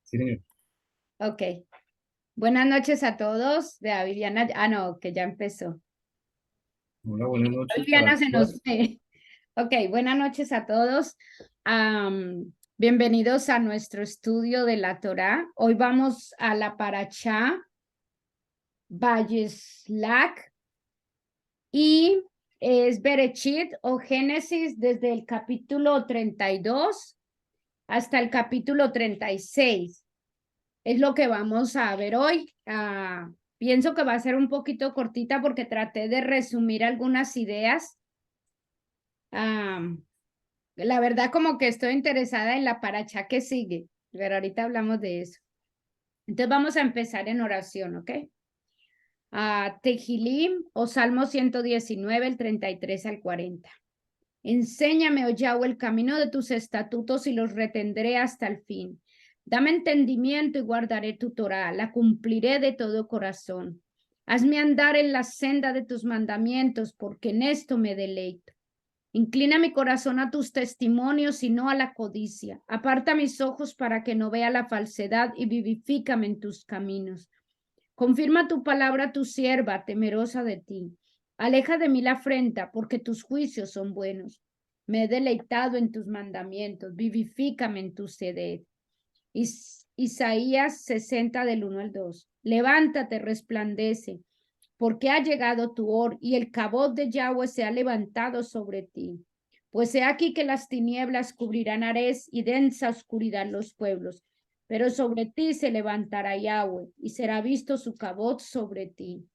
Sí, señor. Ok. Buenas noches a todos. Vea, Viviana, no, que ya empezó. Hola, buenas noches para Viviana se nos todas. fue. Ok, buenas noches a todos. Bienvenidos a nuestro estudio de la Torá. Hoy vamos a la Parashá Vayeslach y es Berechit o Génesis desde el capítulo 32 hasta el capítulo 36. Es lo que vamos a ver hoy. Pienso que va a ser un poquito cortita porque traté de resumir algunas ideas. Ah, la verdad como que estoy interesada en la paracha que sigue, pero ahorita hablamos de eso. Entonces vamos a empezar en oración, ¿ok? Tehilim o Salmo 119, el 33 al 40. Enséñame, oh Yahweh, el camino de tus estatutos y los retendré hasta el fin. Dame entendimiento y guardaré tu Torá, la cumpliré de todo corazón. Hazme andar en la senda de tus mandamientos, porque en esto me deleito. Inclina mi corazón a tus testimonios y no a la codicia. Aparta mis ojos para que no vea la falsedad y vivifícame en tus caminos. Confirma tu palabra a tu sierva, temerosa de ti. Aleja de mí la afrenta, porque tus juicios son buenos. Me he deleitado en tus mandamientos, vivifícame en tu sed. Isaías 60 del 1 al 2. Levántate, resplandece, porque ha llegado tu hora y el cabot de Yahweh se ha levantado sobre ti. Pues he aquí que las tinieblas cubrirán Ares y densa oscuridad los pueblos, pero sobre ti se levantará Yahweh y será visto su cabot sobre ti.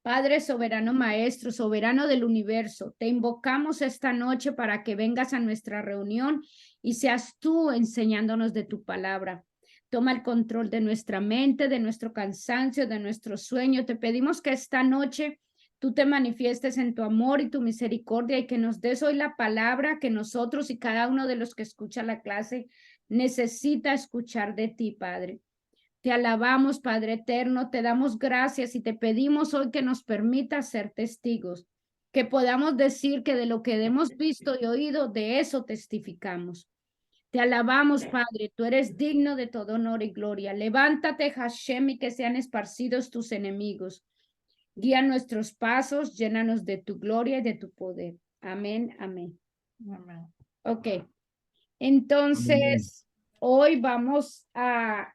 Padre soberano maestro, soberano del universo, te invocamos esta noche para que vengas a nuestra reunión y seas tú enseñándonos de tu palabra. Toma el control de nuestra mente, de nuestro cansancio, de nuestro sueño. Te pedimos que esta noche tú te manifiestes en tu amor y tu misericordia y que nos des hoy la palabra que nosotros y cada uno de los que escucha la clase necesita escuchar de ti, Padre. Te alabamos, Padre eterno, te damos gracias y te pedimos hoy que nos permitas ser testigos, que podamos decir que de lo que hemos visto y oído, de eso testificamos. Te alabamos, Padre, tú eres digno de todo honor y gloria. Levántate, Hashem, y que sean esparcidos tus enemigos. Guía nuestros pasos, llénanos de tu gloria y de tu poder. Amén, amén. Amén. Ok, Amén. entonces hoy vamos a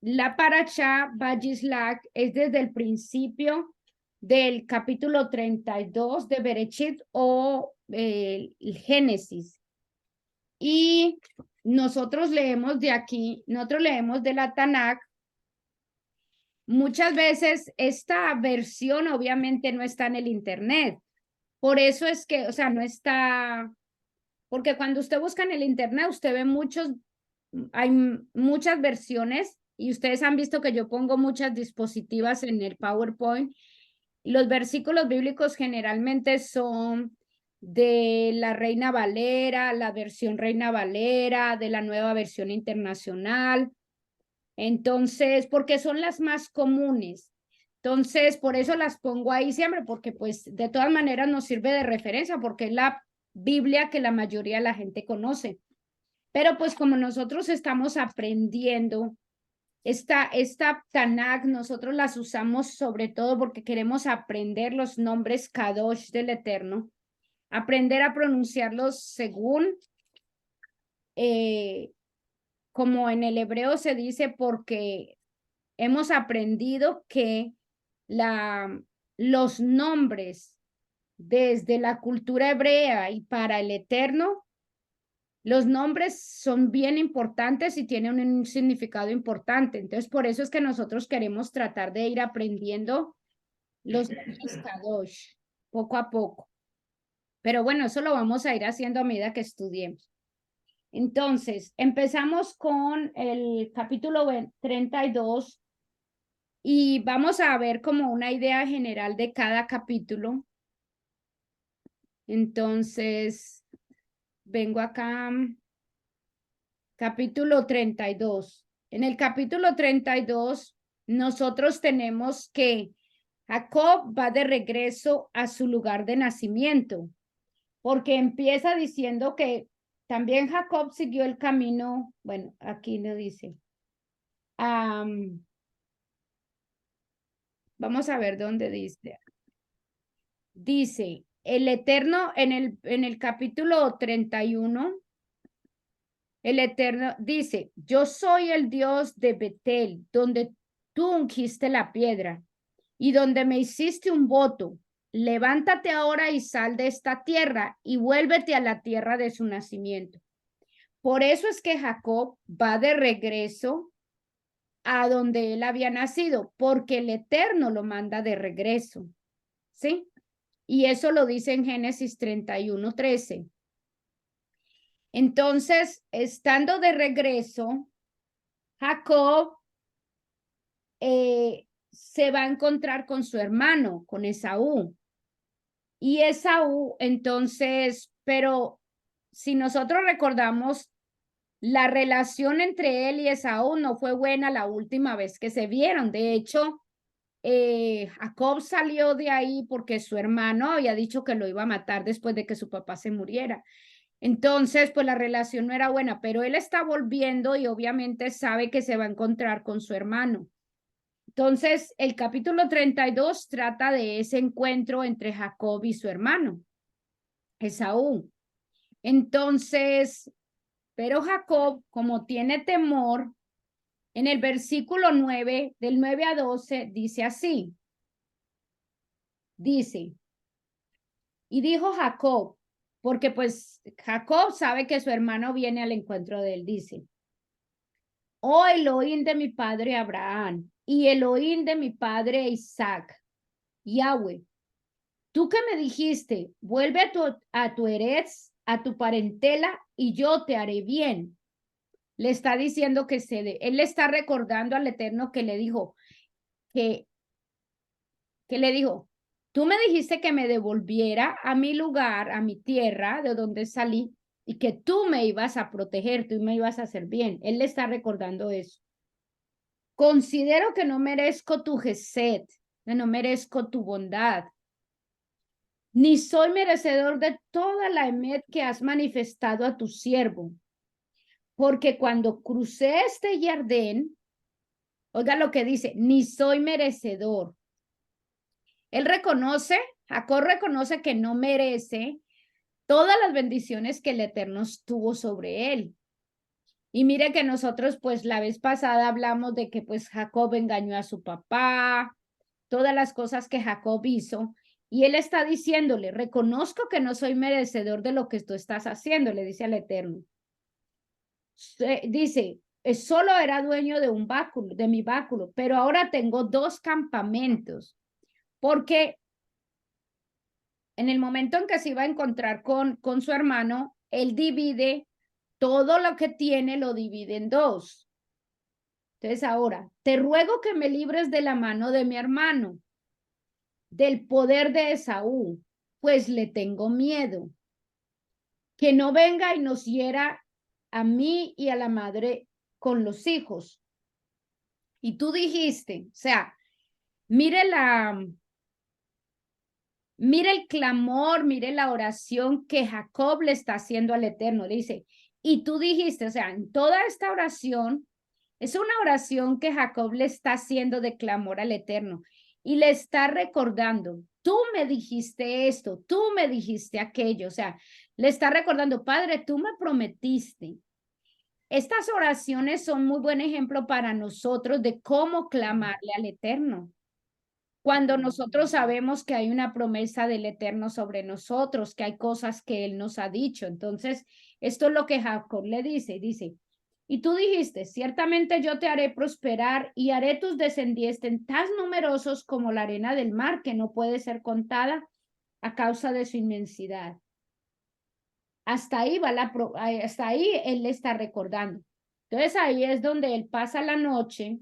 la Parashá Vayislach es desde el principio del capítulo 32 de Berechit o el Génesis. Y nosotros leemos de aquí, nosotros leemos de la Tanakh. Muchas veces esta versión obviamente no está en el internet. Por eso es que, o sea, no está, porque cuando usted busca en el internet, usted ve hay muchas versiones y ustedes han visto que yo pongo muchas dispositivas en el PowerPoint. Los versículos bíblicos generalmente son de la Reina Valera, la versión Reina Valera, de la nueva versión internacional. Entonces, porque son las más comunes. Entonces, por eso las pongo ahí siempre, porque pues de todas maneras nos sirve de referencia, porque es la Biblia que la mayoría de la gente conoce. Pero pues como nosotros estamos aprendiendo esta Tanakh, nosotros las usamos sobre todo porque queremos aprender los nombres Kadosh del Eterno, aprender a pronunciarlos según, como en el hebreo se dice, porque hemos aprendido que los nombres desde la cultura hebrea y para el Eterno, los nombres son bien importantes y tienen un significado importante. Entonces, por eso es que nosotros queremos tratar de ir aprendiendo los nombres Kadosh poco a poco. Pero bueno, eso lo vamos a ir haciendo a medida que estudiemos. Entonces, empezamos con el capítulo 32 y vamos a ver como una idea general de cada capítulo. Entonces, vengo acá. Capítulo 32. En el capítulo 32, nosotros tenemos que Jacob va de regreso a su lugar de nacimiento, porque empieza diciendo que también Jacob siguió el camino, bueno, aquí lo dice. Vamos a ver dónde dice. Dice, el Eterno en el capítulo 31, el Eterno dice, yo soy el Dios de Betel, donde tú ungiste la piedra y donde me hiciste un voto. Levántate ahora y sal de esta tierra y vuélvete a la tierra de su nacimiento. Por eso es que Jacob va de regreso a donde él había nacido, porque el Eterno lo manda de regreso. ¿Sí? Y eso lo dice en Génesis 31:13. Entonces, estando de regreso, Jacob se va a encontrar con su hermano, con Esaú. Y Esaú, entonces, pero si nosotros recordamos, la relación entre él y Esaú no fue buena la última vez que se vieron. De hecho, Jacob salió de ahí porque su hermano había dicho que lo iba a matar después de que su papá se muriera. Entonces, pues la relación no era buena, pero él está volviendo y obviamente sabe que se va a encontrar con su hermano. Entonces, el capítulo 32 trata de ese encuentro entre Jacob y su hermano, Esaú. Entonces, pero Jacob, como tiene temor, en el versículo 9, del 9 a 12, dice así. Dice, y dijo Jacob, porque pues Jacob sabe que su hermano viene al encuentro de él, dice, oh Elohim de mi padre Abraham y Elohim de mi padre Isaac, Yahweh, tú que me dijiste, vuelve a tu eretz, a tu parentela, y yo te haré bien. Le está diciendo que él le está recordando al Eterno que le dijo, que le dijo, tú me dijiste que me devolviera a mi lugar, a mi tierra, de donde salí, y que tú me ibas a proteger, tú me ibas a hacer bien. Él le está recordando eso. Considero que no merezco tu gesed, que no merezco tu bondad, ni soy merecedor de toda la emet que has manifestado a tu siervo. Porque cuando crucé este Jardín, oiga lo que dice, ni soy merecedor. Él reconoce, Jacob reconoce que no merece todas las bendiciones que el Eterno tuvo sobre él. Y mire que nosotros, pues la vez pasada hablamos de que pues Jacob engañó a su papá, todas las cosas que Jacob hizo, y él está diciéndole, reconozco que no soy merecedor de lo que tú estás haciendo, le dice al Eterno. Dice, solo era dueño de un báculo, de mi báculo, pero ahora tengo 2 campamentos, porque en el momento en que se iba a encontrar con su hermano, él divide todo lo que tiene, lo divide en 2. Entonces ahora, te ruego que me libres de la mano de mi hermano, del poder de Esaú, pues le tengo miedo, que no venga y nos hiera a mí y a la madre con los hijos. Y tú dijiste, o sea, mire mire el clamor, mire la oración que Jacob le está haciendo al Eterno. Le dice, y tú dijiste, o sea, en toda esta oración, es una oración que Jacob le está haciendo de clamor al Eterno y le está recordando, tú me dijiste esto, tú me dijiste aquello, o sea, le está recordando, Padre, tú me prometiste. Estas oraciones son muy buen ejemplo para nosotros de cómo clamarle al Eterno. Cuando nosotros sabemos que hay una promesa del Eterno sobre nosotros, que hay cosas que Él nos ha dicho. Entonces, esto es lo que Jacob le dice, y tú dijiste, ciertamente yo te haré prosperar y haré tus descendientes tan numerosos como la arena del mar, que no puede ser contada a causa de su inmensidad. Hasta ahí hasta ahí Él le está recordando. Entonces, ahí es donde Él pasa la noche.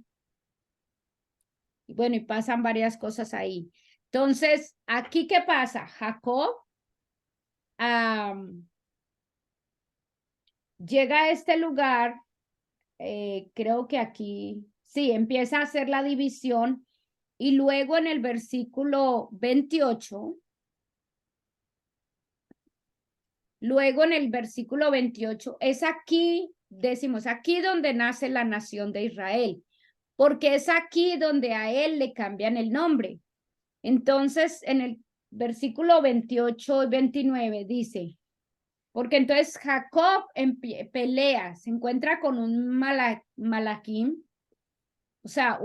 Y bueno, y pasan varias cosas ahí. Entonces, aquí, ¿qué pasa? Jacob llega a este lugar, creo que aquí, sí, empieza a hacer la división y luego en el versículo 28, Luego en el versículo 28, es aquí, decimos, aquí donde nace la nación de Israel, porque es aquí donde a él le cambian el nombre. Entonces, en el versículo 28 y 29 dice, porque entonces Jacob pelea, se encuentra con un malaquín, o sea,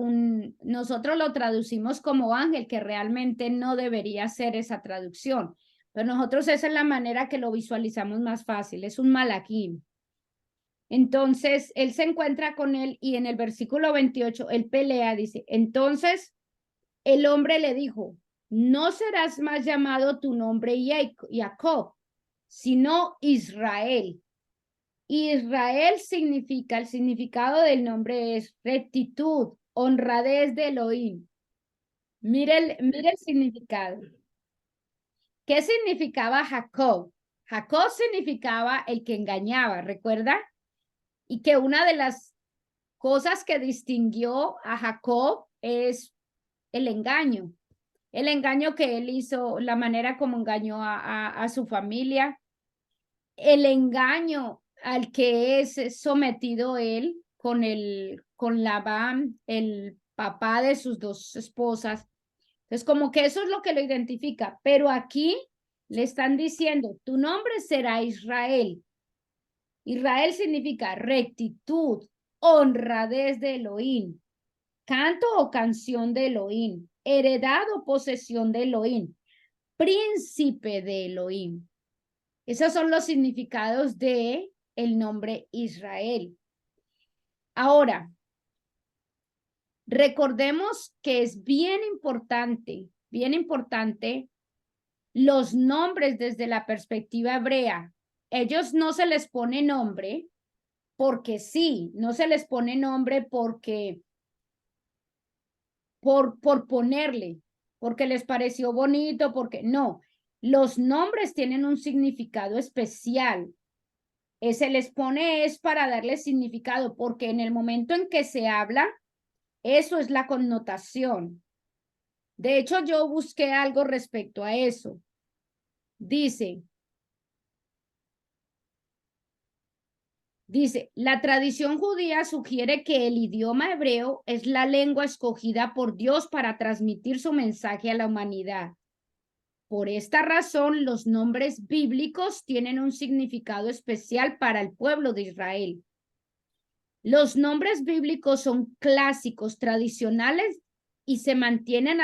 nosotros lo traducimos como ángel, que realmente no debería ser esa traducción, pero nosotros esa es la manera que lo visualizamos más fácil, es un malaquín. Entonces, él se encuentra con él y en el versículo 28, él pelea, dice, entonces el hombre le dijo, no serás más llamado tu nombre Jacob, sino Israel. Israel significa, el significado del nombre es rectitud, honradez de Elohim. Mire el significado. ¿Qué significaba Jacob? Jacob significaba el que engañaba, ¿recuerda? Y que una de las cosas que distinguió a Jacob es el engaño. El engaño que él hizo, la manera como engañó a su familia, el engaño al que es sometido él con Labán, el papá de sus dos esposas. Entonces, como que eso es lo que lo identifica, pero aquí le están diciendo, tu nombre será Israel. Israel significa rectitud, honradez de Elohim, canto o canción de Elohim, heredad o posesión de Elohim, príncipe de Elohim. Esos son los significados de el nombre Israel. Ahora, recordemos que es bien importante los nombres desde la perspectiva hebrea. Ellos no se les pone nombre porque sí, no se les pone nombre porque por ponerle, porque les pareció bonito, porque no. Los nombres tienen un significado especial. Se les pone es para darle significado, porque en el momento en que se habla, eso es la connotación. De hecho, yo busqué algo respecto a eso. Dice, la tradición judía sugiere que el idioma hebreo es la lengua escogida por Dios para transmitir su mensaje a la humanidad. Por esta razón, los nombres bíblicos tienen un significado especial para el pueblo de Israel. Los nombres bíblicos son clásicos, tradicionales y se mantienen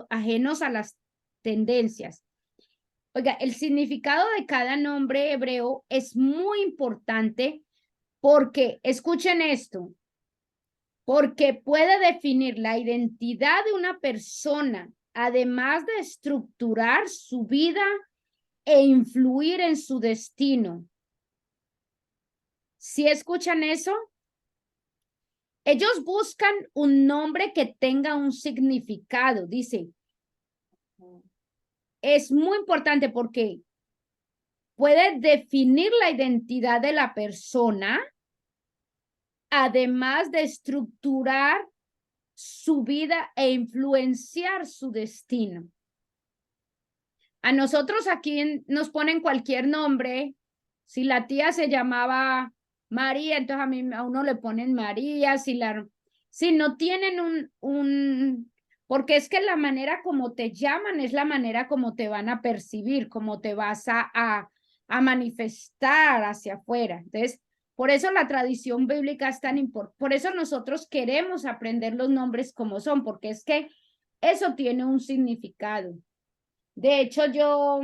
ajenos a las tendencias. Oiga, el significado de cada nombre hebreo es muy importante porque, escuchen esto, porque puede definir la identidad de una persona, además de estructurar su vida e influir en su destino. ¿Sí escuchan eso? Ellos buscan un nombre que tenga un significado, dice. Es muy importante porque puede definir la identidad de la persona, además de estructurar su vida e influenciar su destino. A nosotros aquí nos ponen cualquier nombre. Si la tía se llamaba María, entonces a uno le ponen María. Si no tienen porque es que la manera como te llaman es la manera como te van a percibir, como te vas a manifestar hacia afuera. Entonces, por eso la tradición bíblica es tan importante. Por eso nosotros queremos aprender los nombres como son, porque es que eso tiene un significado. De hecho, yo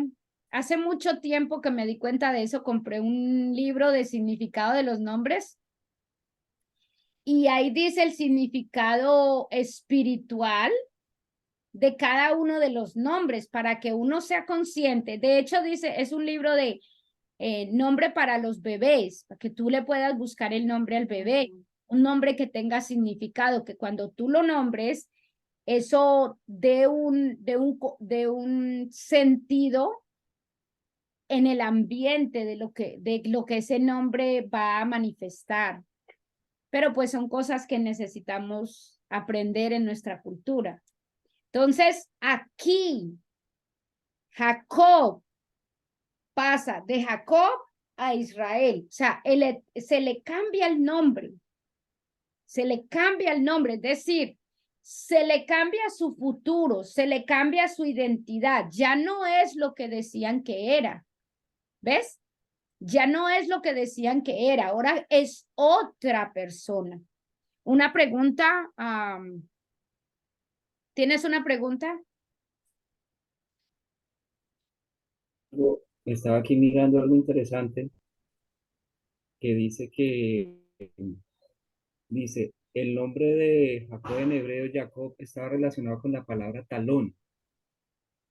hace mucho tiempo que me di cuenta de eso, compré un libro de significado de los nombres y ahí dice el significado espiritual de cada uno de los nombres para que uno sea consciente. De hecho, dice, es un libro de nombre para los bebés, para que tú le puedas buscar el nombre al bebé, un nombre que tenga significado, que cuando tú lo nombres, eso de un sentido en el ambiente de lo que ese nombre va a manifestar. Pero pues son cosas que necesitamos aprender en nuestra cultura. Entonces, aquí, Jacob pasa de Jacob a Israel. O sea, se le cambia el nombre. Se le cambia el nombre, es decir, se le cambia su futuro, se le cambia su identidad. Ya no es lo que decían que era. ¿Ves? Ya no es lo que decían que era. Ahora es otra persona. Una pregunta. ¿Tienes una pregunta? Estaba aquí mirando algo interesante que dice, el nombre de Jacob en hebreo, Jacob, estaba relacionado con la palabra talón.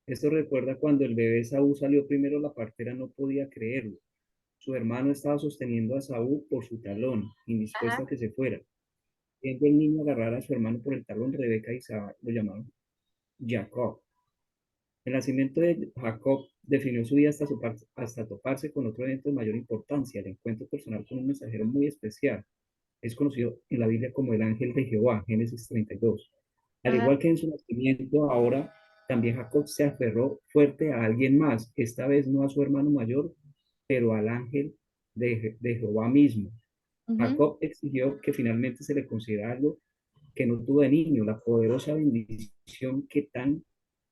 Esto recuerda cuando el bebé Saúl salió primero, la partera no podía creerlo. Su hermano estaba sosteniendo a Saúl por su talón, indispuesto a que se fuera. Viendo el niño agarrar a su hermano por el talón, Rebeca y Isaac lo llamaron Jacob. El nacimiento de Jacob definió su vida hasta toparse con otro evento de mayor importancia, el encuentro personal con un mensajero muy especial. Es conocido en la Biblia como el ángel de Jehová, Génesis 32. Al igual que en su nacimiento, ahora también Jacob se aferró fuerte a alguien más, esta vez no a su hermano mayor, pero al ángel de Jehová mismo. Jacob exigió que finalmente se le considerara algo que no tuvo de niño, la poderosa bendición que tan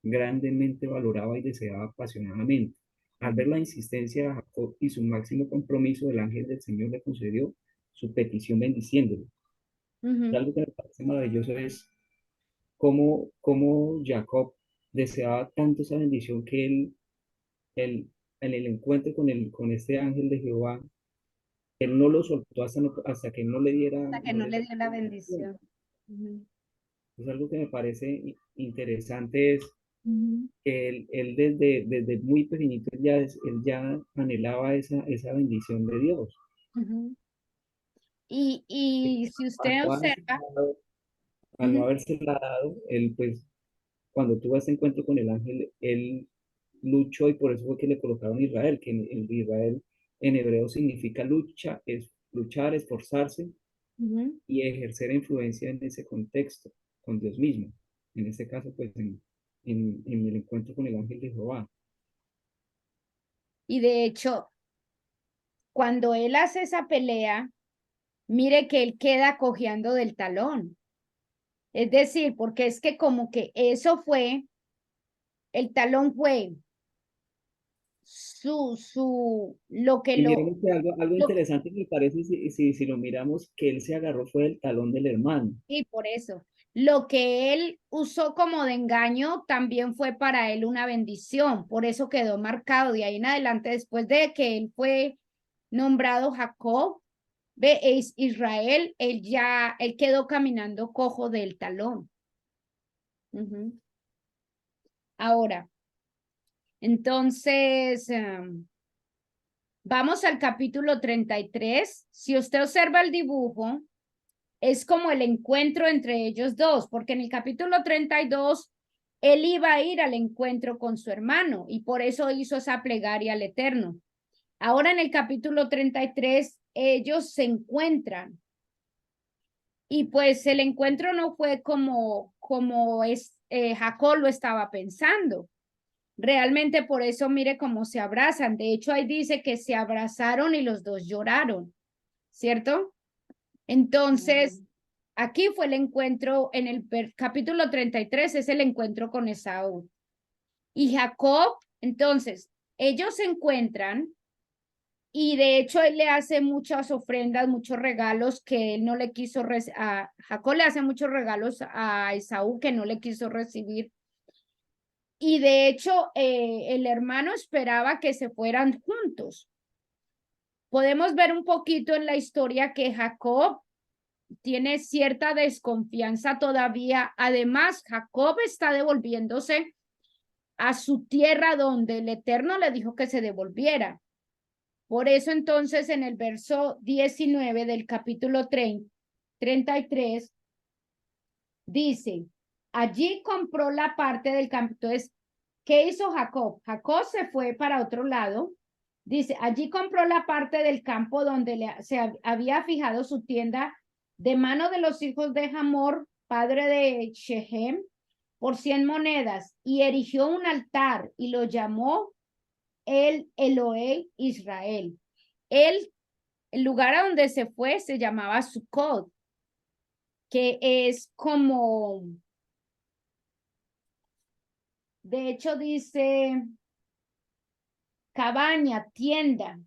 grandemente valoraba y deseaba apasionadamente. Al ver la insistencia de Jacob y su máximo compromiso, el ángel del Señor le concedió su petición bendiciéndolo. Y algo que me parece maravilloso es cómo Jacob deseaba tanto esa bendición que él en el encuentro con este ángel de Jehová, él no lo soltó hasta que no le diera, Hasta que no no le le dio la bendición. bendición. Es algo que me parece interesante, es que él desde muy pequeñito él ya anhelaba esa bendición de Dios. Y si Al usted no observa, habérsela dado, al no habérsela dado, él pues, cuando tuvo ese encuentro con el ángel, él luchó y por eso fue que le colocaron Israel, que en Israel en hebreo significa lucha, es luchar, esforzarse y ejercer influencia en ese contexto, con Dios mismo. En este caso, pues, en el encuentro con el ángel de Jehová. y de hecho, cuando él hace esa pelea, mire que él queda cojeando del talón. Es decir, porque es que como que eso fue, el talón fue lo que Y miremos que algo lo, interesante me parece si lo miramos, que él se agarró fue el talón del hermano. y por eso, lo que él usó como de engaño también fue para él una bendición, por eso quedó marcado de ahí en adelante, después de que él fue nombrado Jacob, ve, es Israel, él quedó caminando cojo del talón. Ahora, entonces, vamos al capítulo 33. Si usted observa el dibujo, es como el encuentro entre ellos dos, porque en el capítulo 32, él iba a ir al encuentro con su hermano y por eso hizo esa plegaria al Eterno. Ahora en el capítulo 33, ellos se encuentran y pues el encuentro no fue como Jacob lo estaba pensando. Realmente por eso mire cómo se abrazan. De hecho, ahí dice que se abrazaron y los dos lloraron, ¿cierto? Entonces, aquí fue el encuentro en el capítulo 33, es el encuentro con Esaú. Y Jacob, entonces, ellos se encuentran y de hecho él le hace muchas ofrendas, muchos regalos que él no le quiso, a Jacob le hace muchos regalos a Esaú que no le quiso recibir. Y de hecho, el hermano esperaba que se fueran juntos. Podemos ver un poquito en la historia que Jacob tiene cierta desconfianza todavía. Además, Jacob está devolviéndose a su tierra donde el Eterno le dijo que se devolviera. Por eso entonces en el verso 19 del capítulo 33 dice, allí compró la parte del campo. Entonces, ¿qué hizo Jacob? Jacob se fue para otro lado. Dice, allí compró la parte del campo donde se había fijado su tienda de mano de los hijos de Hamor, padre de Shechem, por 100 monedas, y erigió un altar y lo llamó el Elohei Israel. El lugar a donde se fue se llamaba Sukkot, que es como, de hecho dice cabaña, tienda.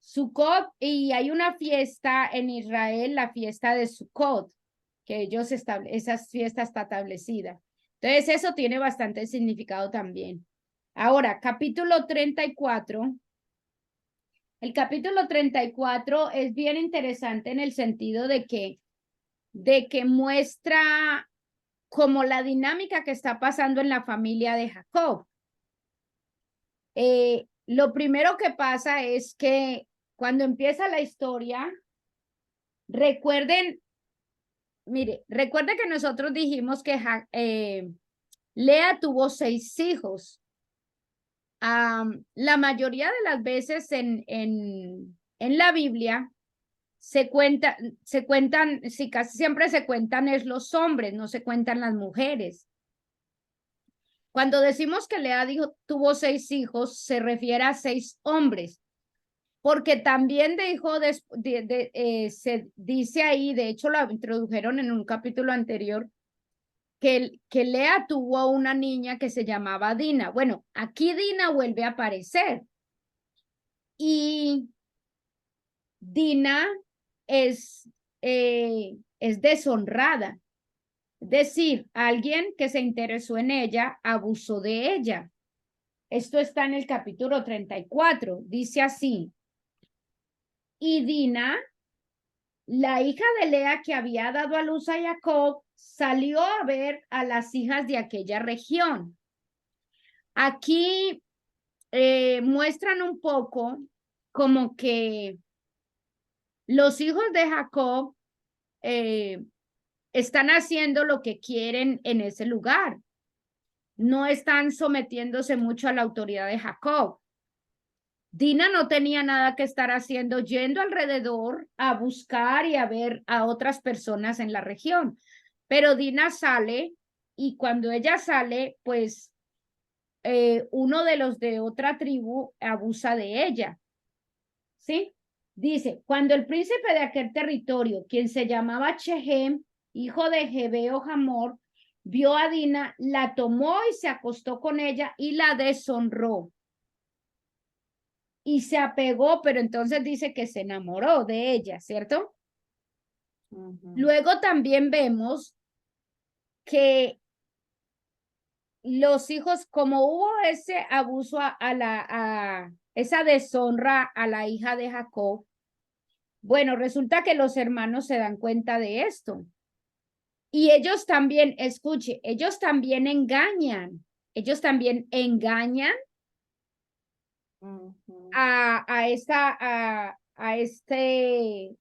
Sukkot, y hay una fiesta en Israel, la fiesta de Sukkot, que ellos esa fiesta está establecida. Entonces eso tiene bastante significado también. Ahora, capítulo 34. El capítulo 34 es bien interesante en el sentido de que muestra como la dinámica que está pasando en la familia de Jacob. Lo primero que pasa es que cuando empieza la historia, recuerden que nosotros dijimos que Lea tuvo 6 hijos. La mayoría de las veces en la Biblia casi siempre se cuentan es los hombres, no se cuentan las mujeres. Cuando decimos que Lea tuvo 6 hijos, se refiere a 6 hombres, porque también se dice ahí, de hecho lo introdujeron en un capítulo anterior, que Lea tuvo una niña que se llamaba Dina. Bueno, aquí Dina vuelve a aparecer. Y Dina es deshonrada. Es decir, alguien que se interesó en ella abusó de ella. Esto está en el capítulo 34. Dice así. Y Dina, la hija de Lea que había dado a luz a Jacob, salió a ver a las hijas de aquella región. Aquí muestran un poco como que los hijos de Jacob están haciendo lo que quieren en ese lugar. No están sometiéndose mucho a la autoridad de Jacob. Dina no tenía nada que estar haciendo, yendo alrededor a buscar y a ver a otras personas en la región. Pero Dina sale y cuando ella sale, pues uno de los de otra tribu abusa de ella. ¿Sí? Dice, cuando el príncipe de aquel territorio, quien se llamaba Chehem, hijo de Gebeo Hamor, vio a Dina, la tomó y se acostó con ella y la deshonró. Y se apegó, pero entonces dice que se enamoró de ella, ¿cierto? Luego también vemos que los hijos, como hubo ese abuso a esa deshonra a la hija de Jacob, bueno, resulta que los hermanos se dan cuenta de esto. Y ellos también, escuche, ellos también engañan a este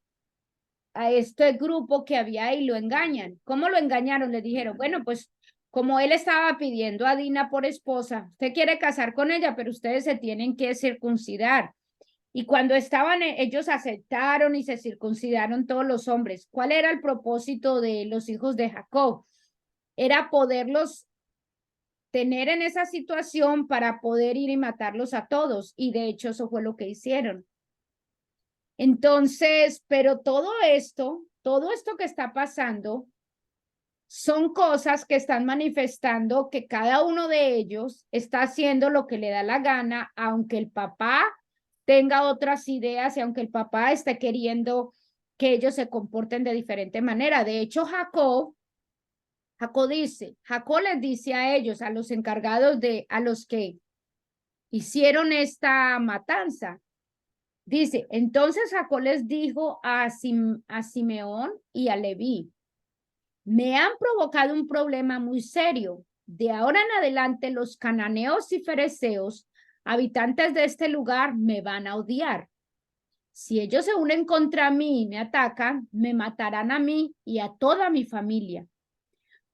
grupo que había ahí, lo engañan. ¿Cómo lo engañaron? Le dijeron, bueno, pues como él estaba pidiendo a Dina por esposa, usted quiere casar con ella, pero ustedes se tienen que circuncidar. Y cuando estaban, ellos aceptaron y se circuncidaron todos los hombres. ¿Cuál era el propósito de los hijos de Jacob? Era poderlos tener en esa situación para poder ir y matarlos a todos. Y de hecho eso fue lo que hicieron. Entonces, pero todo esto que está pasando, son cosas que están manifestando que cada uno de ellos está haciendo lo que le da la gana, aunque el papá tenga otras ideas y aunque el papá esté queriendo que ellos se comporten de diferente manera. De hecho, Jacob les dice a ellos, a los encargados a los que hicieron esta matanza, dice, entonces Jacob les dijo a Simeón y a Leví, me han provocado un problema muy serio. De ahora en adelante los cananeos y fereceos, habitantes de este lugar, me van a odiar. Si ellos se unen contra mí y me atacan, me matarán a mí y a toda mi familia.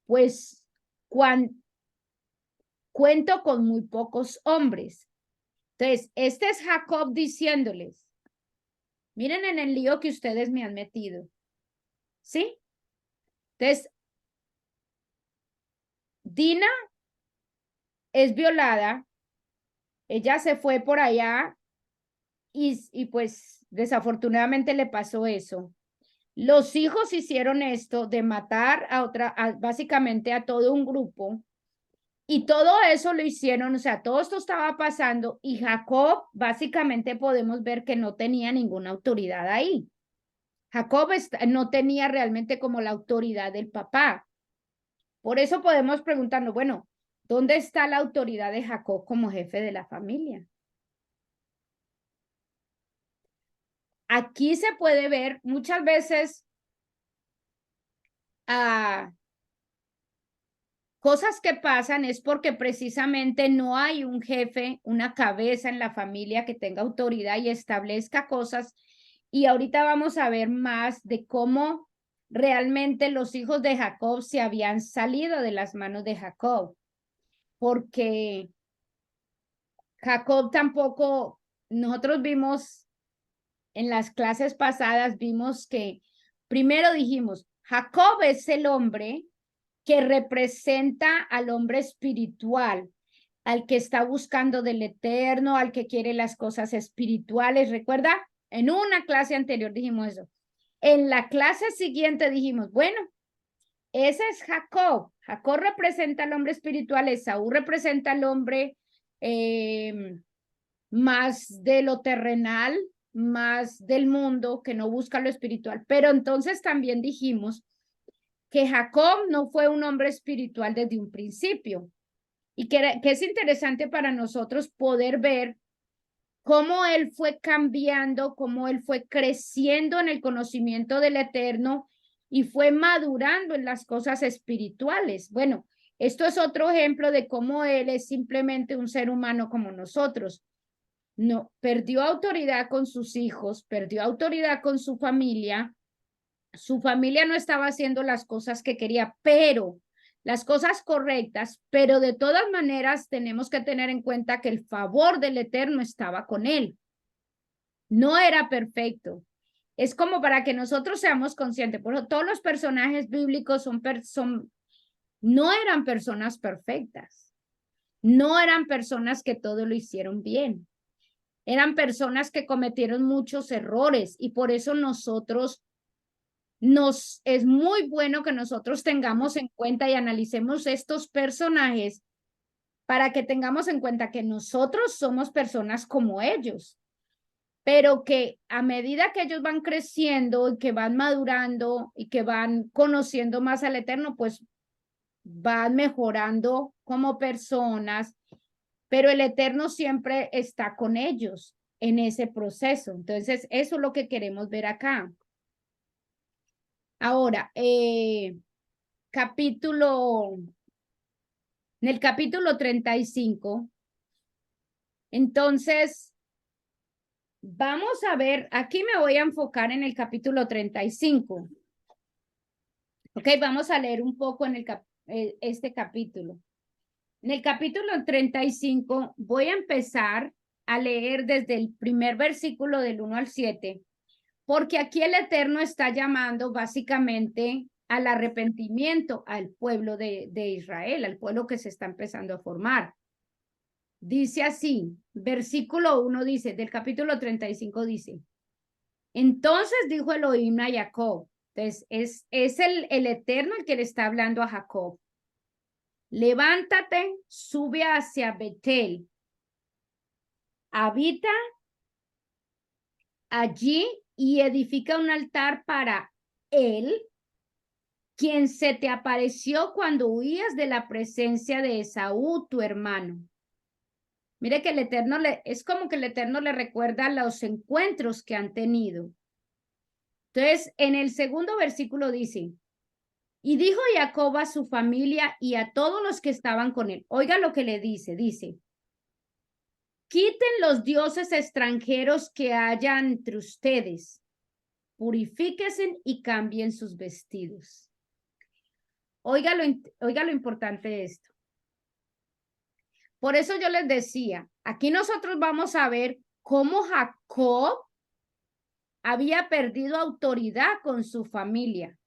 Pues cuento con muy pocos hombres. Entonces, este es Jacob diciéndoles, miren en el lío que ustedes me han metido. ¿Sí? Entonces, Dina es violada ella se fue por allá y pues desafortunadamente le pasó eso. Los hijos hicieron esto de matar básicamente a todo un grupo, y todo eso lo hicieron, o sea, todo esto estaba pasando y Jacob básicamente podemos ver que no tenía ninguna autoridad ahí. Jacob no tenía realmente como la autoridad del papá. Por eso podemos preguntarnos, bueno, ¿dónde está la autoridad de Jacob como jefe de la familia? Aquí se puede ver muchas veces cosas que pasan es porque precisamente no hay un jefe, una cabeza en la familia que tenga autoridad y establezca cosas. Y ahorita vamos a ver más de cómo realmente los hijos de Jacob se habían salido de las manos de Jacob, porque Jacob tampoco, nosotros vimos en las clases pasadas, vimos que primero dijimos, Jacob es el hombre que representa al hombre espiritual, al que está buscando del eterno, al que quiere las cosas espirituales. ¿Recuerda? En una clase anterior dijimos eso. En la clase siguiente dijimos, bueno, ese es Jacob. Jacob representa al hombre espiritual, Esaú representa al hombre más de lo terrenal, más del mundo, que no busca lo espiritual. Pero entonces también dijimos que Jacob no fue un hombre espiritual desde un principio, y que es interesante para nosotros poder ver cómo él fue cambiando, cómo él fue creciendo en el conocimiento del Eterno y fue madurando en las cosas espirituales. Bueno, esto es otro ejemplo de cómo él es simplemente un ser humano como nosotros. No, perdió autoridad con sus hijos, perdió autoridad con su familia no estaba haciendo las cosas que quería, pero las cosas correctas, pero de todas maneras tenemos que tener en cuenta que el favor del Eterno estaba con él. No era perfecto. Es como para que nosotros seamos conscientes. Por eso todos los personajes bíblicos no eran personas perfectas. No eran personas que todo lo hicieron bien. Eran personas que cometieron muchos errores, y por eso es muy bueno que nosotros tengamos en cuenta y analicemos estos personajes para que tengamos en cuenta que nosotros somos personas como ellos, pero que a medida que ellos van creciendo y que van madurando y que van conociendo más al Eterno, pues van mejorando como personas, pero el Eterno siempre está con ellos en ese proceso. Entonces, eso es lo que queremos ver acá. Ahora, en el capítulo 35, entonces, vamos a ver, aquí me voy a enfocar en el capítulo 35. Ok, vamos a leer un poco en este capítulo. En el capítulo 35 voy a empezar a leer desde el primer versículo del 1 al 7, porque aquí el Eterno está llamando básicamente al arrepentimiento al pueblo de Israel, al pueblo que se está empezando a formar. Dice así, versículo 1 dice, del capítulo 35 dice, entonces dijo Elohim a Jacob, entonces es el Eterno el que le está hablando a Jacob, levántate, sube hacia Betel, habita allí y edifica un altar para él, quien se te apareció cuando huías de la presencia de Esaú, tu hermano. Mire que el Eterno es como que el Eterno le recuerda los encuentros que han tenido. Entonces, en el segundo versículo dice, y dijo Jacob a su familia y a todos los que estaban con él. Oiga lo que le dice, quiten los dioses extranjeros que haya entre ustedes, purifíquense y cambien sus vestidos. Oiga lo importante de esto. Por eso yo les decía, aquí nosotros vamos a ver cómo Jacob había perdido autoridad con su familia.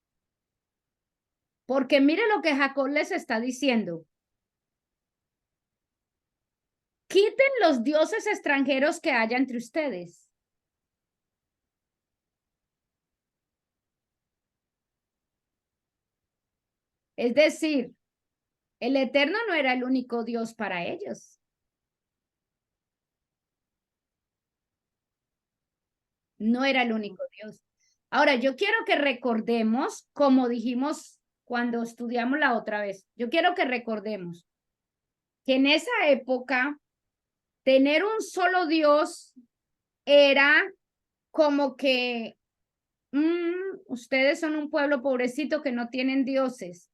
Porque mire lo que Jacob les está diciendo. quiten los dioses extranjeros que haya entre ustedes. Es decir, el Eterno no era el único Dios para ellos. No era el único Dios. Ahora, yo quiero que recordemos, como dijimos cuando estudiamos la otra vez, yo quiero que recordemos que en esa época tener un solo Dios era como que ustedes son un pueblo pobrecito que no tienen dioses,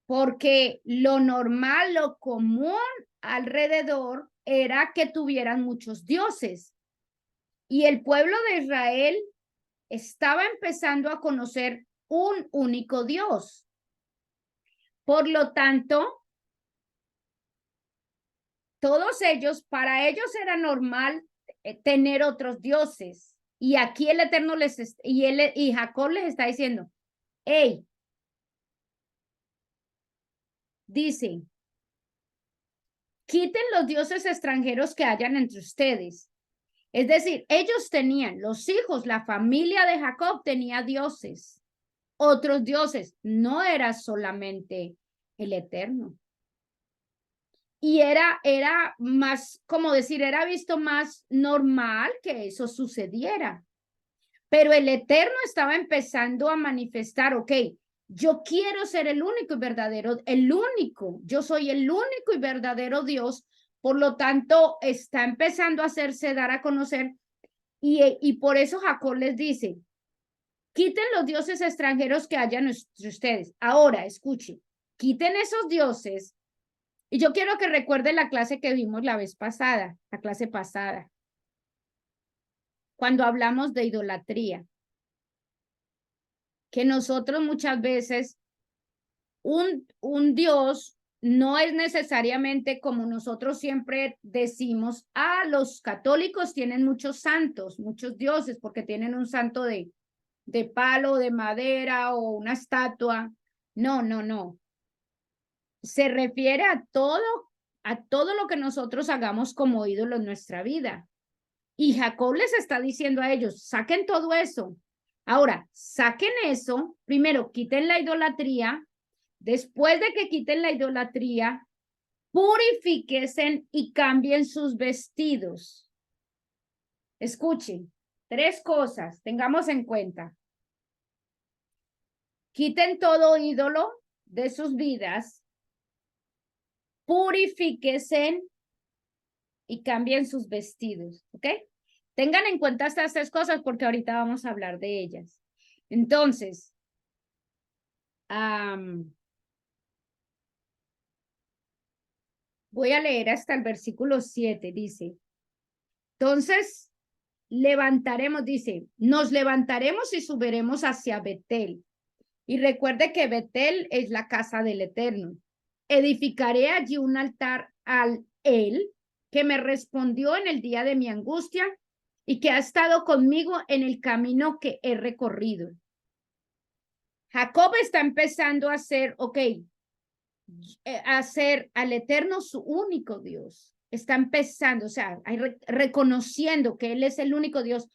porque lo normal, lo común alrededor era que tuvieran muchos dioses. Y el pueblo de Israel estaba empezando a conocer un único Dios. Por lo tanto, todos ellos, para ellos era normal tener otros dioses. Y aquí el Eterno y Jacob les está diciendo, hey, dice, quiten los dioses extranjeros que hayan entre ustedes. Es decir, ellos tenían, los hijos, la familia de Jacob tenía dioses, otros dioses, no era solamente el Eterno. Y era más, como decir, era visto más normal que eso sucediera. Pero el Eterno estaba empezando a manifestar, ok, yo quiero ser el único y verdadero, yo soy el único y verdadero Dios, por lo tanto, está empezando a hacerse dar a conocer y por eso Jacob les dice, quiten los dioses extranjeros que hayan entre ustedes. Ahora, escuchen, quiten esos dioses. Y yo quiero que recuerden la clase que vimos la vez pasada, la clase pasada, cuando hablamos de idolatría. Que nosotros muchas veces, un Dios no es necesariamente como nosotros siempre decimos, los católicos tienen muchos santos, muchos dioses, porque tienen un santo de palo, de madera o una estatua. No, no, no. Se refiere a todo lo que nosotros hagamos como ídolo en nuestra vida. Y Jacob les está diciendo a ellos, saquen todo eso. Ahora, saquen eso, primero quiten la idolatría, después de que quiten la idolatría, purifíquense y cambien sus vestidos. Escuchen, 3 cosas, tengamos en cuenta. Quiten todo ídolo de sus vidas, purifíquense y cambien sus vestidos, ¿ok? Tengan en cuenta estas 3 cosas porque ahorita vamos a hablar de ellas. Entonces, voy a leer hasta el versículo 7, dice, entonces nos levantaremos y subiremos hacia Betel. Y recuerde que Betel es la casa del Eterno. Edificaré allí un altar al Él que me respondió en el día de mi angustia y que ha estado conmigo en el camino que he recorrido. Jacob está empezando a hacer, hacer al Eterno su único Dios. Está empezando, o sea, reconociendo que Él es el único Dios,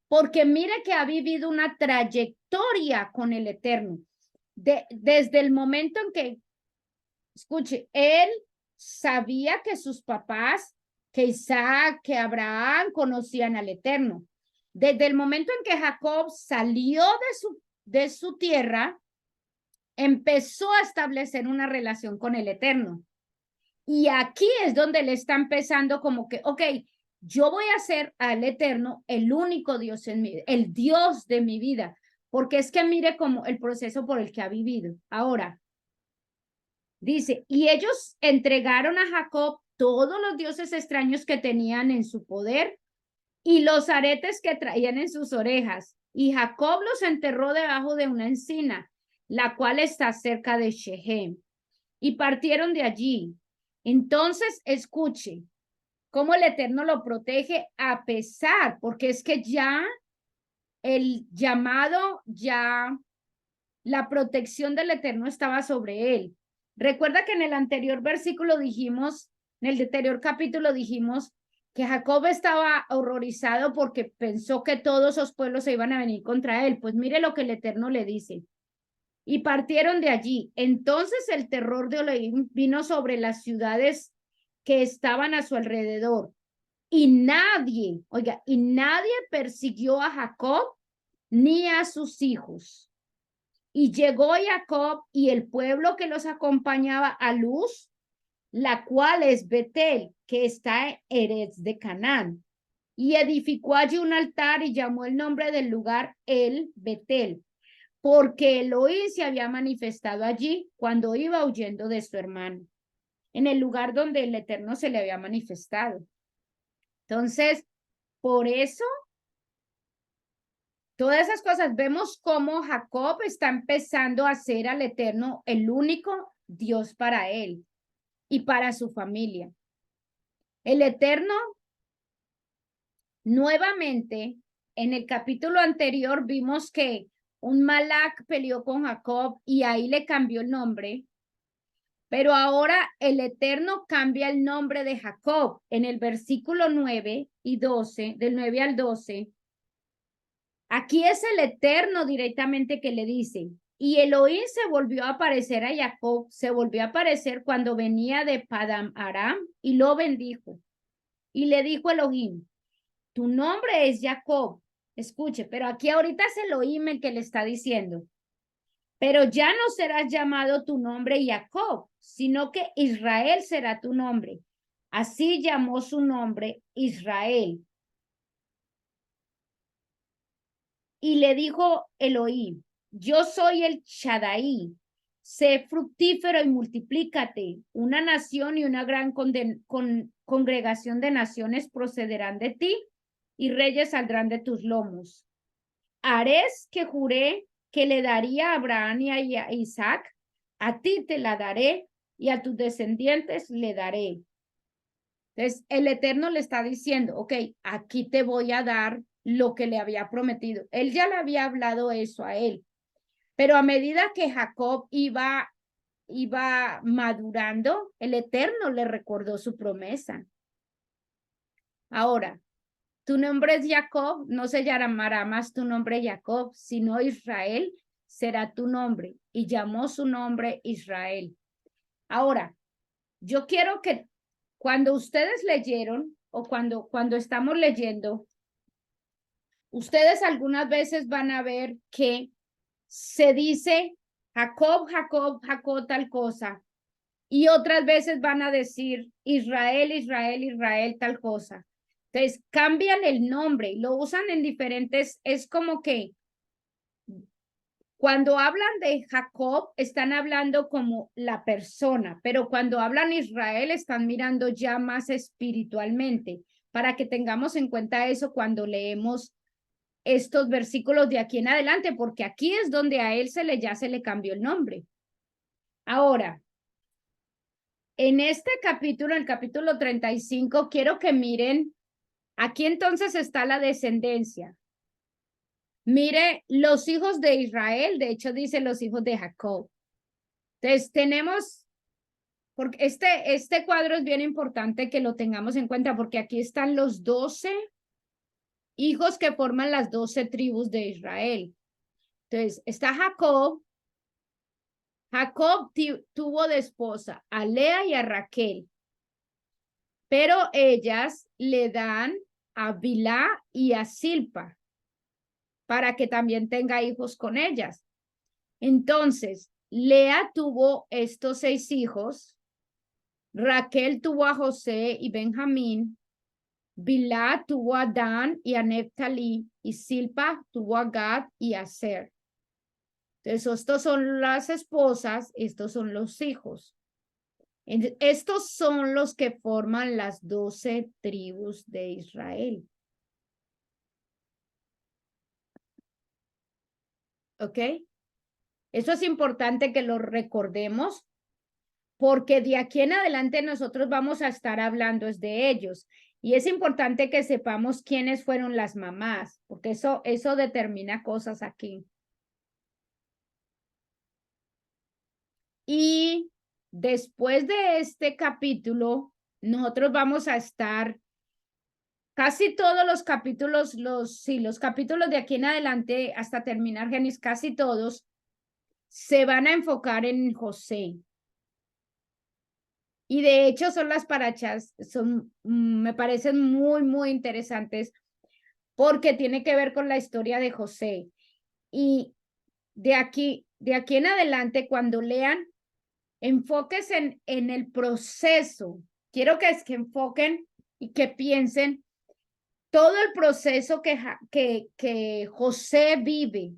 porque mire que ha vivido una trayectoria con el Eterno. Desde el momento en que, escuche, Él sabía que sus papás, que Isaac, que Abraham conocían al Eterno. Desde el momento en que Jacob salió de su tierra, empezó a establecer una relación con el Eterno. Y aquí es donde le está empezando como que, yo voy a ser al Eterno el único Dios en mi vida, el Dios de mi vida, porque es que mire como el proceso por el que ha vivido. Ahora, dice, y ellos entregaron a Jacob todos los dioses extraños que tenían en su poder y los aretes que traían en sus orejas, y Jacob los enterró debajo de una encina, la cual está cerca de Shechem, y partieron de allí. Entonces, escuche cómo el Eterno lo protege a pesar, porque es que ya el llamado, ya la protección del Eterno estaba sobre él. Recuerda que en el anterior versículo dijimos En el anterior capítulo dijimos que Jacob estaba horrorizado porque pensó que todos esos pueblos se iban a venir contra él. Pues mire lo que el Eterno le dice. Y partieron de allí. Entonces el terror de Elohim vino sobre las ciudades que estaban a su alrededor. Y nadie, oiga, y nadie persiguió a Jacob ni a sus hijos. Y llegó Jacob y el pueblo que los acompañaba a Luz, la cual es Betel, que está en Eretz de Canaán. Y edificó allí un altar y llamó el nombre del lugar El Betel, porque Elohim se había manifestado allí cuando iba huyendo de su hermano, en el lugar donde el Eterno se le había manifestado. Entonces, por eso, todas esas cosas, vemos cómo Jacob está empezando a ser al Eterno el único Dios para él y para su familia. El Eterno, nuevamente, en el capítulo anterior vimos que un Malak peleó con Jacob y ahí le cambió el nombre. Pero ahora el Eterno cambia el nombre de Jacob en el versículo 9 y 12, del 9 al 12. Aquí es el Eterno directamente que le dice, y Elohim se volvió a aparecer a Jacob, se volvió a aparecer cuando venía de Padam Aram y lo bendijo. Y le dijo Elohim, tu nombre es Jacob. Escuche, pero aquí ahorita es Elohim el que le está diciendo. Pero ya no serás llamado tu nombre Jacob, sino que Israel será tu nombre. Así llamó su nombre Israel. Y le dijo Elohim, yo soy el Shaddai, sé fructífero y multiplícate. Una nación y una gran congregación de naciones procederán de ti y reyes saldrán de tus lomos. Harés que juré que le daría a Abraham y a Isaac, a ti te la daré y a tus descendientes le daré. Entonces, el Eterno le está diciendo, ok, aquí te voy a dar lo que le había prometido. Él ya le había hablado eso a él, pero a medida que Jacob iba madurando, el Eterno le recordó su promesa. Ahora, tu nombre es Jacob, no se llamará más tu nombre Jacob, sino Israel será tu nombre. Y llamó su nombre Israel. Ahora, yo quiero que cuando ustedes leyeron o cuando estamos leyendo, ustedes algunas veces van a ver que se dice Jacob, Jacob, Jacob tal cosa. Y otras veces van a decir Israel, Israel, Israel tal cosa. Entonces, cambian el nombre, lo usan en diferentes, es como que cuando hablan de Jacob, están hablando como la persona, pero cuando hablan Israel, están mirando ya más espiritualmente, para que tengamos en cuenta eso cuando leemos estos versículos de aquí en adelante, porque aquí es donde a él ya se le cambió el nombre. Ahora, en este capítulo, el capítulo 35, quiero que miren. Aquí entonces está la descendencia. Mire, los hijos de Israel, de hecho dice los hijos de Jacob. Entonces tenemos, porque este cuadro es bien importante que lo tengamos en cuenta, porque aquí están los 12 hijos que forman las 12 tribus de Israel. Entonces está Jacob. Jacob tuvo de esposa a Lea y a Raquel, pero ellas le dan a Bilhá y a Silpa, para que también tenga hijos con ellas. Entonces, Lea tuvo estos 6 hijos, Raquel tuvo a José y Benjamín, Bilhá tuvo a Dan y a Neftalí, y Silpa tuvo a Gad y a Aser. Entonces, estos son las esposas, estos son los hijos. Estos son los que forman las 12 tribus de Israel. ¿Ok? Eso es importante que lo recordemos, porque de aquí en adelante nosotros vamos a estar hablando de ellos. Y es importante que sepamos quiénes fueron las mamás, porque eso determina cosas aquí. Y después de este capítulo, nosotros vamos a estar casi todos los capítulos, los capítulos de aquí en adelante hasta terminar Génesis, casi todos se van a enfocar en José. Y de hecho son las parachas, me parecen muy, muy interesantes porque tiene que ver con la historia de José. Y de aquí en adelante, cuando lean, enfóquense en el proceso. Quiero que enfoquen y que piensen todo el proceso que José vive,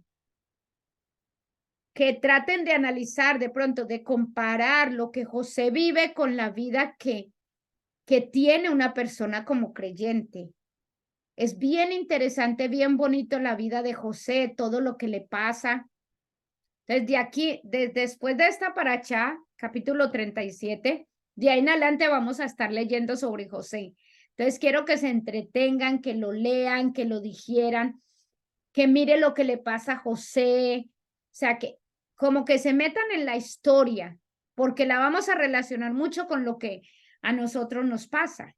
que traten de analizar de pronto, de comparar lo que José vive con la vida que tiene una persona como creyente. Es bien interesante, bien bonito la vida de José, todo lo que le pasa. Desde aquí, después de esta paracha, capítulo 37, de ahí en adelante vamos a estar leyendo sobre José. Entonces quiero que se entretengan, que lo lean, que lo digieran, que mire lo que le pasa a José, o sea, que como que se metan en la historia, porque la vamos a relacionar mucho con lo que a nosotros nos pasa.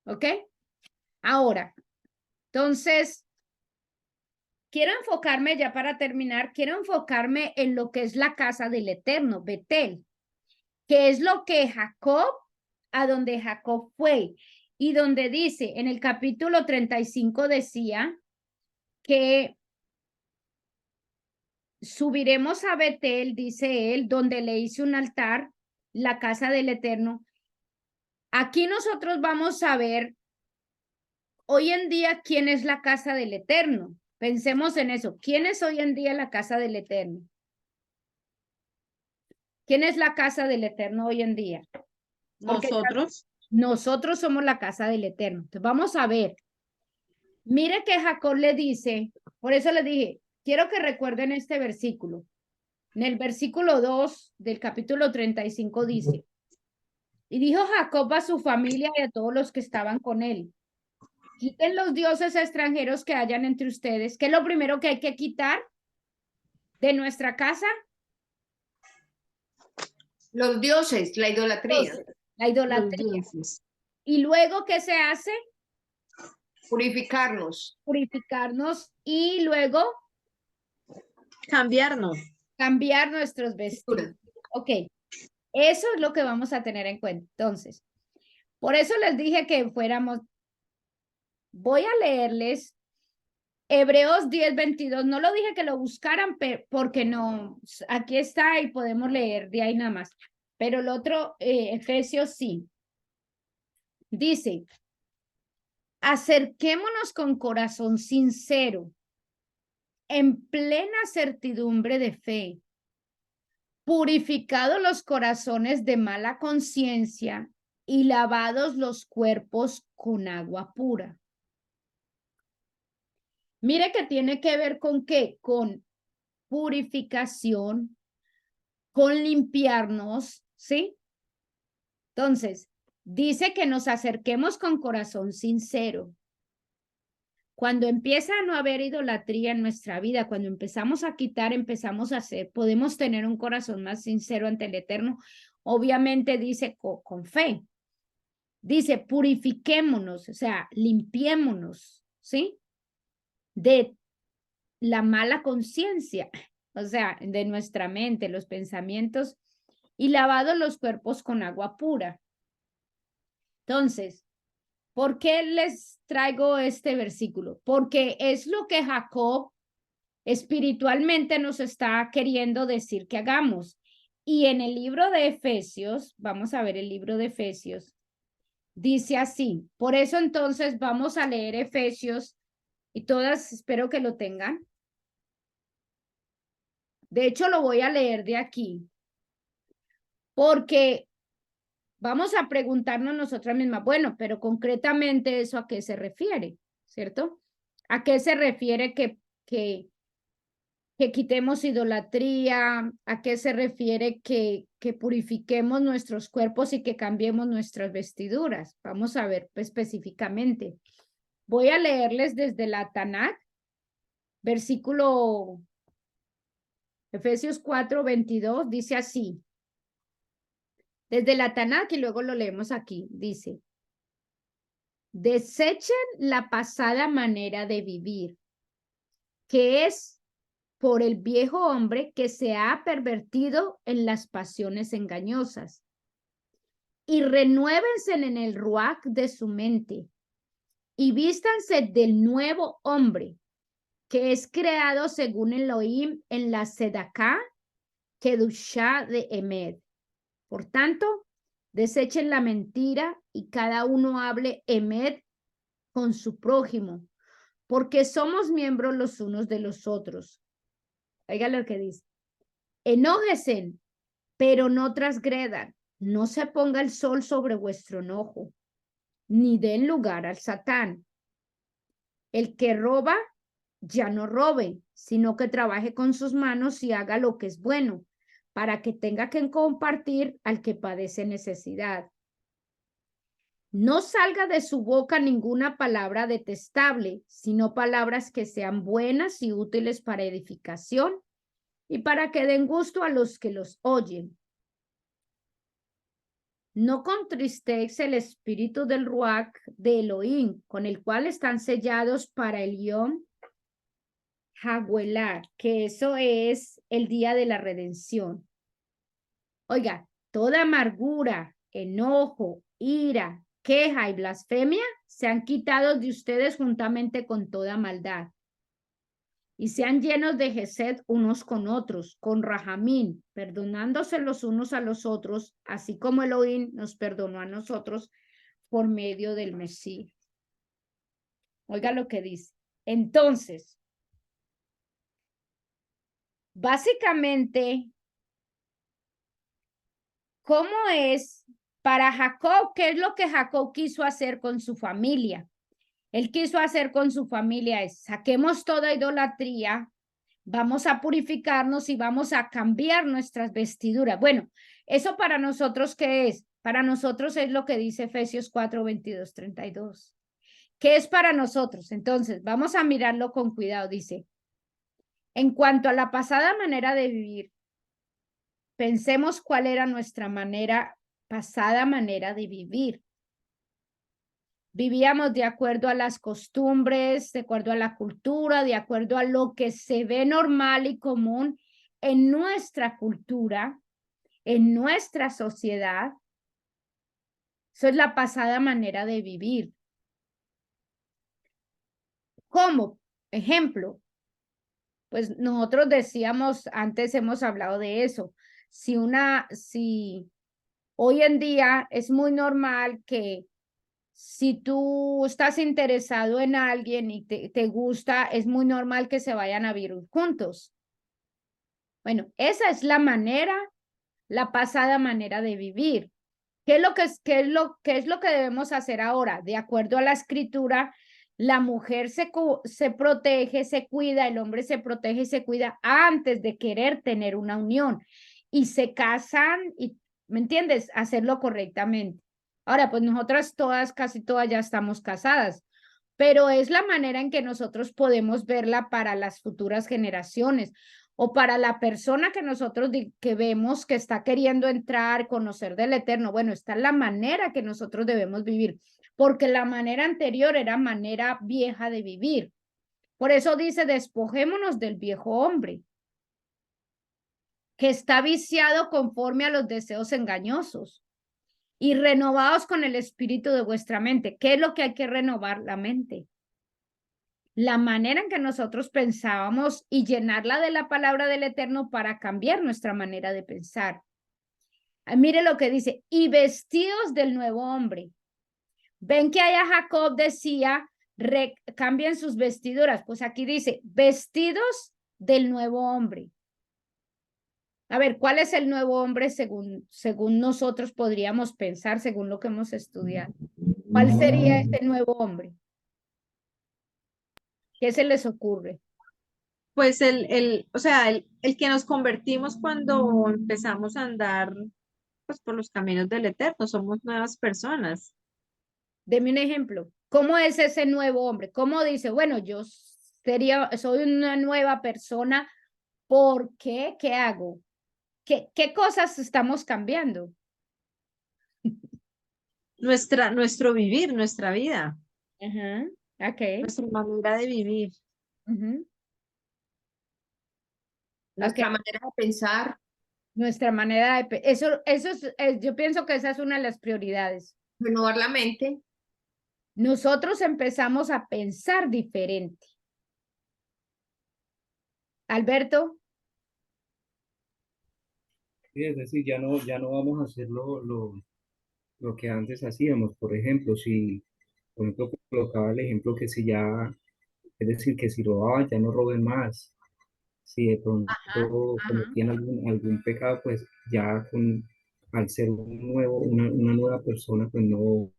¿Ok? Ahora, entonces, quiero enfocarme ya para terminar, quiero enfocarme en lo que es la casa del Eterno, Betel, que es lo que a donde Jacob fue, y donde dice, en el capítulo 35 decía que subiremos a Betel, dice él, donde le hice un altar, la casa del Eterno. Aquí nosotros vamos a ver hoy en día quién es la casa del Eterno. Pensemos en eso. ¿Quién es hoy en día la casa del Eterno? ¿Quién es la casa del Eterno hoy en día? Porque Nosotros. nosotros somos la casa del Eterno. Entonces vamos a ver. Mire que Jacob le dice, por eso le dije, quiero que recuerden este versículo. En el versículo 2 del capítulo 35 dice, y dijo Jacob a su familia y a todos los que estaban con él, quiten los dioses extranjeros que hayan entre ustedes. ¿Qué es lo primero que hay que quitar de nuestra casa? Los dioses, la idolatría. La idolatría. Y luego, ¿qué se hace? Purificarnos. Purificarnos y luego Cambiarnos. cambiar nuestros vestidos. Ok, eso es lo que vamos a tener en cuenta. Entonces, por eso les dije que fuéramos, voy a leerles Hebreos 10:22. No lo dije que lo buscaran porque no, aquí está y podemos leer de ahí nada más. Pero el otro, Efesios sí. Dice, acerquémonos con corazón sincero, en plena certidumbre de fe, purificados los corazones de mala conciencia y lavados los cuerpos con agua pura. Mire que tiene que ver con qué, con purificación, con limpiarnos, ¿sí? Entonces, dice que nos acerquemos con corazón sincero. Cuando empieza a no haber idolatría en nuestra vida, cuando empezamos a quitar, empezamos a hacer, podemos tener un corazón más sincero ante el Eterno. Obviamente dice con fe. Dice, purifiquémonos, o sea, limpiémonos, ¿sí? De la mala conciencia, o sea, de nuestra mente, los pensamientos, y lavados los cuerpos con agua pura. Entonces, ¿por qué les traigo este versículo? Porque es lo que Jacob espiritualmente nos está queriendo decir que hagamos. Y en el libro de Efesios, vamos a ver el libro de Efesios, dice así. Por eso entonces vamos a leer Efesios y todas espero que lo tengan. De hecho, lo voy a leer de aquí porque vamos a preguntarnos nosotras mismas, bueno, pero concretamente eso a qué se refiere, ¿cierto? ¿A qué se refiere que quitemos idolatría? ¿A qué se refiere que purifiquemos nuestros cuerpos y que cambiemos nuestras vestiduras? Vamos a ver específicamente. Voy a leerles desde la Tanakh, versículo Efesios 4:22, dice así. Desde la Tanakh y luego lo leemos aquí. Dice, desechen la pasada manera de vivir, que es por el viejo hombre que se ha pervertido en las pasiones engañosas, y renuévense en el ruach de su mente, y vístanse del nuevo hombre, que es creado según Elohim en la Sedaká, Kedushá de Emed. Por tanto, desechen la mentira y cada uno hable Emed con su prójimo, porque somos miembros los unos de los otros. Oiga lo que dice. Enójese, pero no transgredan. No se ponga el sol sobre vuestro enojo, ni den lugar al Satán. El que roba, ya no robe, sino que trabaje con sus manos y haga lo que es bueno, para que tenga que compartir al que padece necesidad. No salga de su boca ninguna palabra detestable, sino palabras que sean buenas y útiles para edificación y para que den gusto a los que los oyen. No contristéis el espíritu del Ruach de Elohim, con el cual están sellados para el Yom Haguelah, que eso es el día de la redención. Oiga, toda amargura, enojo, ira, queja y blasfemia se han quitado de ustedes juntamente con toda maldad. Y sean llenos de gesed unos con otros, con rajamín, perdonándose los unos a los otros, así como Elohim nos perdonó a nosotros por medio del Mesías. Oiga lo que dice. Entonces, básicamente, ¿cómo es para Jacob? ¿Qué es lo que Jacob quiso hacer con su familia? Él quiso hacer con su familia es, saquemos toda idolatría, vamos a purificarnos y vamos a cambiar nuestras vestiduras. Bueno, eso para nosotros, ¿qué es? Para nosotros es lo que dice Efesios 4, 22, 32. ¿Qué es para nosotros? Entonces, vamos a mirarlo con cuidado. Dice, en cuanto a la pasada manera de vivir, pensemos cuál era nuestra pasada manera de vivir. Vivíamos de acuerdo a las costumbres, de acuerdo a la cultura, de acuerdo a lo que se ve normal y común en nuestra cultura, en nuestra sociedad. Eso es la pasada manera de vivir. ¿Cómo? Ejemplo, pues nosotros decíamos, antes hemos hablado de eso, si hoy en día es muy normal que si tú estás interesado en alguien y te gusta, es muy normal que se vayan a vivir juntos. Bueno, esa es la pasada manera de vivir. ¿Qué es lo que debemos hacer ahora? De acuerdo a la escritura, la mujer se protege, se cuida, el hombre se protege y se cuida antes de querer tener una unión. Y se casan, y, ¿me entiendes? Hacerlo correctamente. Ahora, pues nosotras todas, casi todas ya estamos casadas, pero es la manera en que nosotros podemos verla para las futuras generaciones o para la persona que nosotros que vemos que está queriendo entrar, conocer del Eterno. Bueno, esta es la manera que nosotros debemos vivir, porque la manera anterior era manera vieja de vivir. Por eso dice, despojémonos del viejo hombre, que está viciado conforme a los deseos engañosos, y renovados con el espíritu de vuestra mente. ¿Qué es lo que hay que renovar? La mente. La manera en que nosotros pensábamos y llenarla de la palabra del Eterno para cambiar nuestra manera de pensar. Mire lo que dice, y vestidos del nuevo hombre. Ven que allá Jacob decía, cambien sus vestiduras. Pues aquí dice, vestidos del nuevo hombre. A ver, ¿cuál es el nuevo hombre según nosotros podríamos pensar, según lo que hemos estudiado? ¿Cuál sería este nuevo hombre? ¿Qué se les ocurre? Pues o sea, el que nos convertimos cuando empezamos a andar pues, por los caminos del Eterno, somos nuevas personas. Deme un ejemplo. ¿Cómo es ese nuevo hombre? ¿Cómo dice, bueno, soy una nueva persona? ¿Por qué? ¿Qué hago? ¿Qué cosas estamos cambiando? nuestro vivir, nuestra vida, Ajá. Ok. nuestra manera de vivir. Ujú. Nuestra manera de pensar, Nuestra manera de... Eso es, yo pienso que esa es una de las prioridades. renovar la mente. Nosotros empezamos a pensar diferente. Alberto, Sí, es decir, ya no vamos a hacer lo que antes hacíamos. Por ejemplo, si, por ejemplo, colocaba el ejemplo que si ya, es decir, que si robaban, ya no roben más. Si de pronto cometían algún pecado, pues ya al ser una nueva persona, pues no,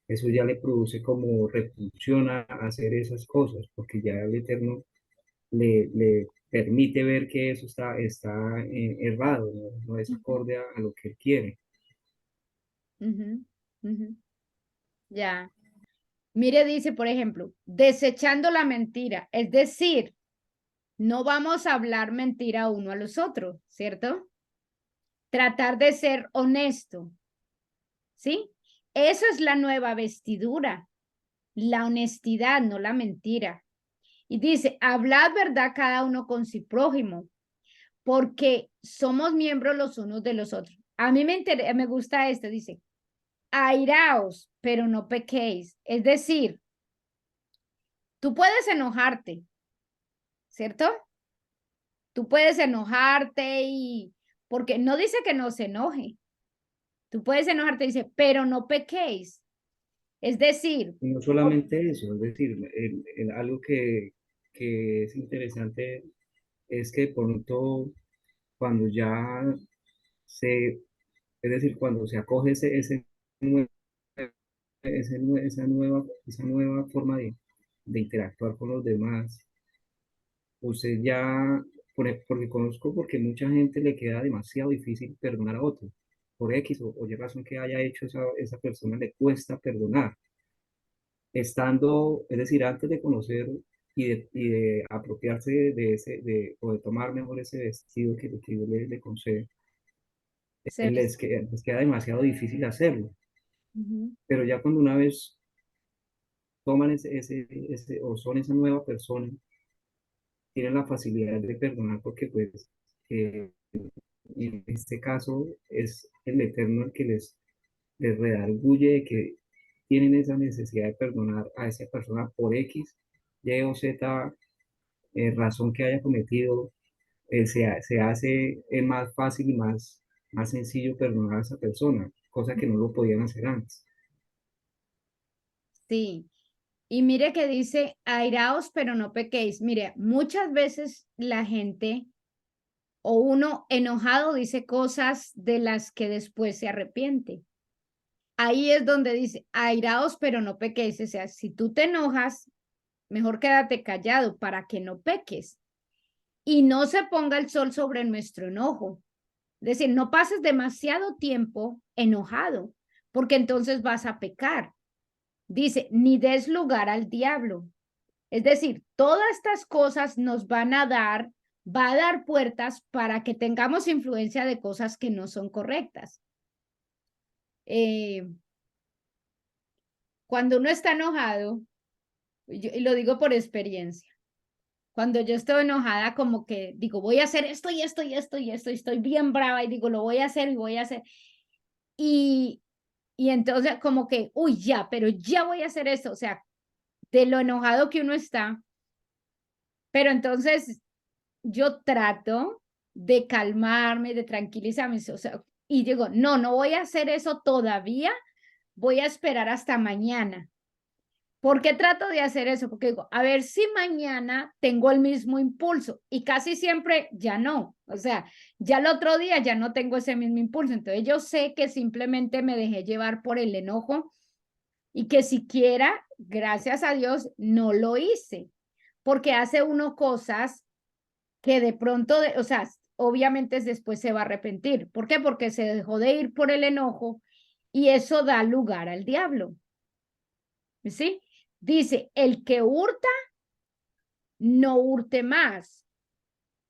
eso ya le produce como repulsión a hacer esas cosas, porque ya el Eterno le permite ver que eso está errado, no es acorde a lo que él quiere. ujú, ujú, ya. Mire, dice, por ejemplo, desechando la mentira, es decir, no vamos a hablar mentira uno a los otros, ¿cierto? Tratar de ser honesto, ¿sí? Eso es la nueva vestidura, la honestidad, no la mentira. Y dice, hablad verdad cada uno con su prójimo, porque somos miembros los unos de los otros. A mí me gusta esto, dice, airaos, pero no pequéis. Es decir, tú puedes enojarte, ¿cierto? Tú puedes enojarte y, porque no dice que no se enoje. Tú puedes enojarte, dice, pero no pequéis. Es decir, Y no solamente eso, es decir, algo que es interesante es que de pronto cuando ya se, es decir, cuando se acoge esa nueva forma de interactuar con los demás, usted ya, porque conozco porque mucha gente le queda demasiado difícil perdonar a otro, por X o Y razón que haya hecho esa persona, le cuesta perdonar estando, es decir, antes de conocer y de apropiarse o de tomar mejor ese vestido que Dios le concede, les queda demasiado difícil hacerlo. Ujú. Pero ya cuando una vez toman o son esa nueva persona, tienen la facilidad de perdonar porque pues en este caso es el Eterno el que les redarguye de que tienen esa necesidad de perdonar a esa persona por X, Y o Z razón que haya cometido, se hace más fácil y más sencillo perdonar a esa persona, cosa que no lo podían hacer antes. Sí. Y mire que dice, airaos, pero no pequéis. Mire, muchas veces la gente o uno enojado dice cosas de las que después se arrepiente. Ahí es donde dice, airaos, pero no pequéis. O sea, si tú te enojas, mejor quédate callado para que no peques. Y no se ponga el sol sobre nuestro enojo. Es decir, no pases demasiado tiempo enojado, porque entonces vas a pecar. Dice, ni des lugar al diablo. Es decir, todas estas cosas nos van a dar, va a dar puertas para que tengamos influencia de cosas que no son correctas. Cuando uno está enojado, y lo digo por experiencia, cuando yo estoy enojada, como que digo, voy a hacer esto y esto y esto y esto, y estoy bien brava y digo, lo voy a hacer y voy a hacer. Y, y entonces como que, uy, ya, pero ya voy a hacer esto, o sea, de lo enojado que uno está. Pero entonces yo trato de calmarme, de tranquilizarme, o sea, y digo, no, no voy a hacer eso todavía, voy a esperar hasta mañana. ¿Por qué trato de hacer eso? Porque digo, a ver si mañana tengo el mismo impulso y casi siempre ya no. O sea, ya el otro día ya no tengo ese mismo impulso. Entonces yo sé que simplemente me dejé llevar por el enojo y que siquiera, gracias a Dios, no lo hice. Porque hace uno cosas que de pronto, o sea, obviamente después se va a arrepentir. ¿Por qué? Porque se dejó de ir por el enojo y eso da lugar al diablo. ¿Sí? Dice, el que hurta, no hurte más.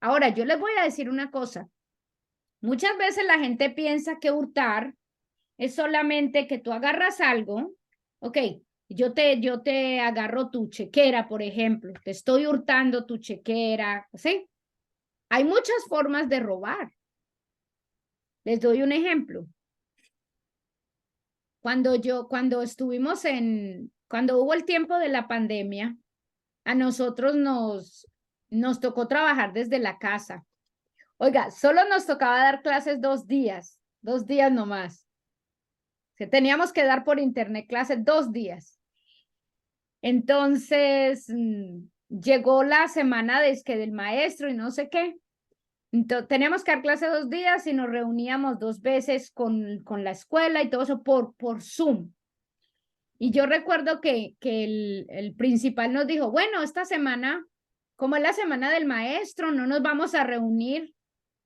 Ahora, yo les voy a decir una cosa. Muchas veces la gente piensa que hurtar es solamente que tú agarras algo, ok, yo te agarro tu chequera, por ejemplo, te estoy hurtando tu chequera, ¿sí? Hay muchas formas de robar. Les doy un ejemplo. Cuando hubo el tiempo de la pandemia, a nosotros nos tocó trabajar desde la casa. Oiga, solo nos tocaba dar clases 2 días nomás. Que teníamos que dar por internet clases 2 días. Entonces, llegó la semana del maestro y no sé qué. Entonces, teníamos que dar clase 2 días y nos reuníamos 2 veces con la escuela y todo eso por Zoom. Y yo recuerdo que el principal nos dijo, bueno, esta semana, como es la semana del maestro, no nos vamos a reunir,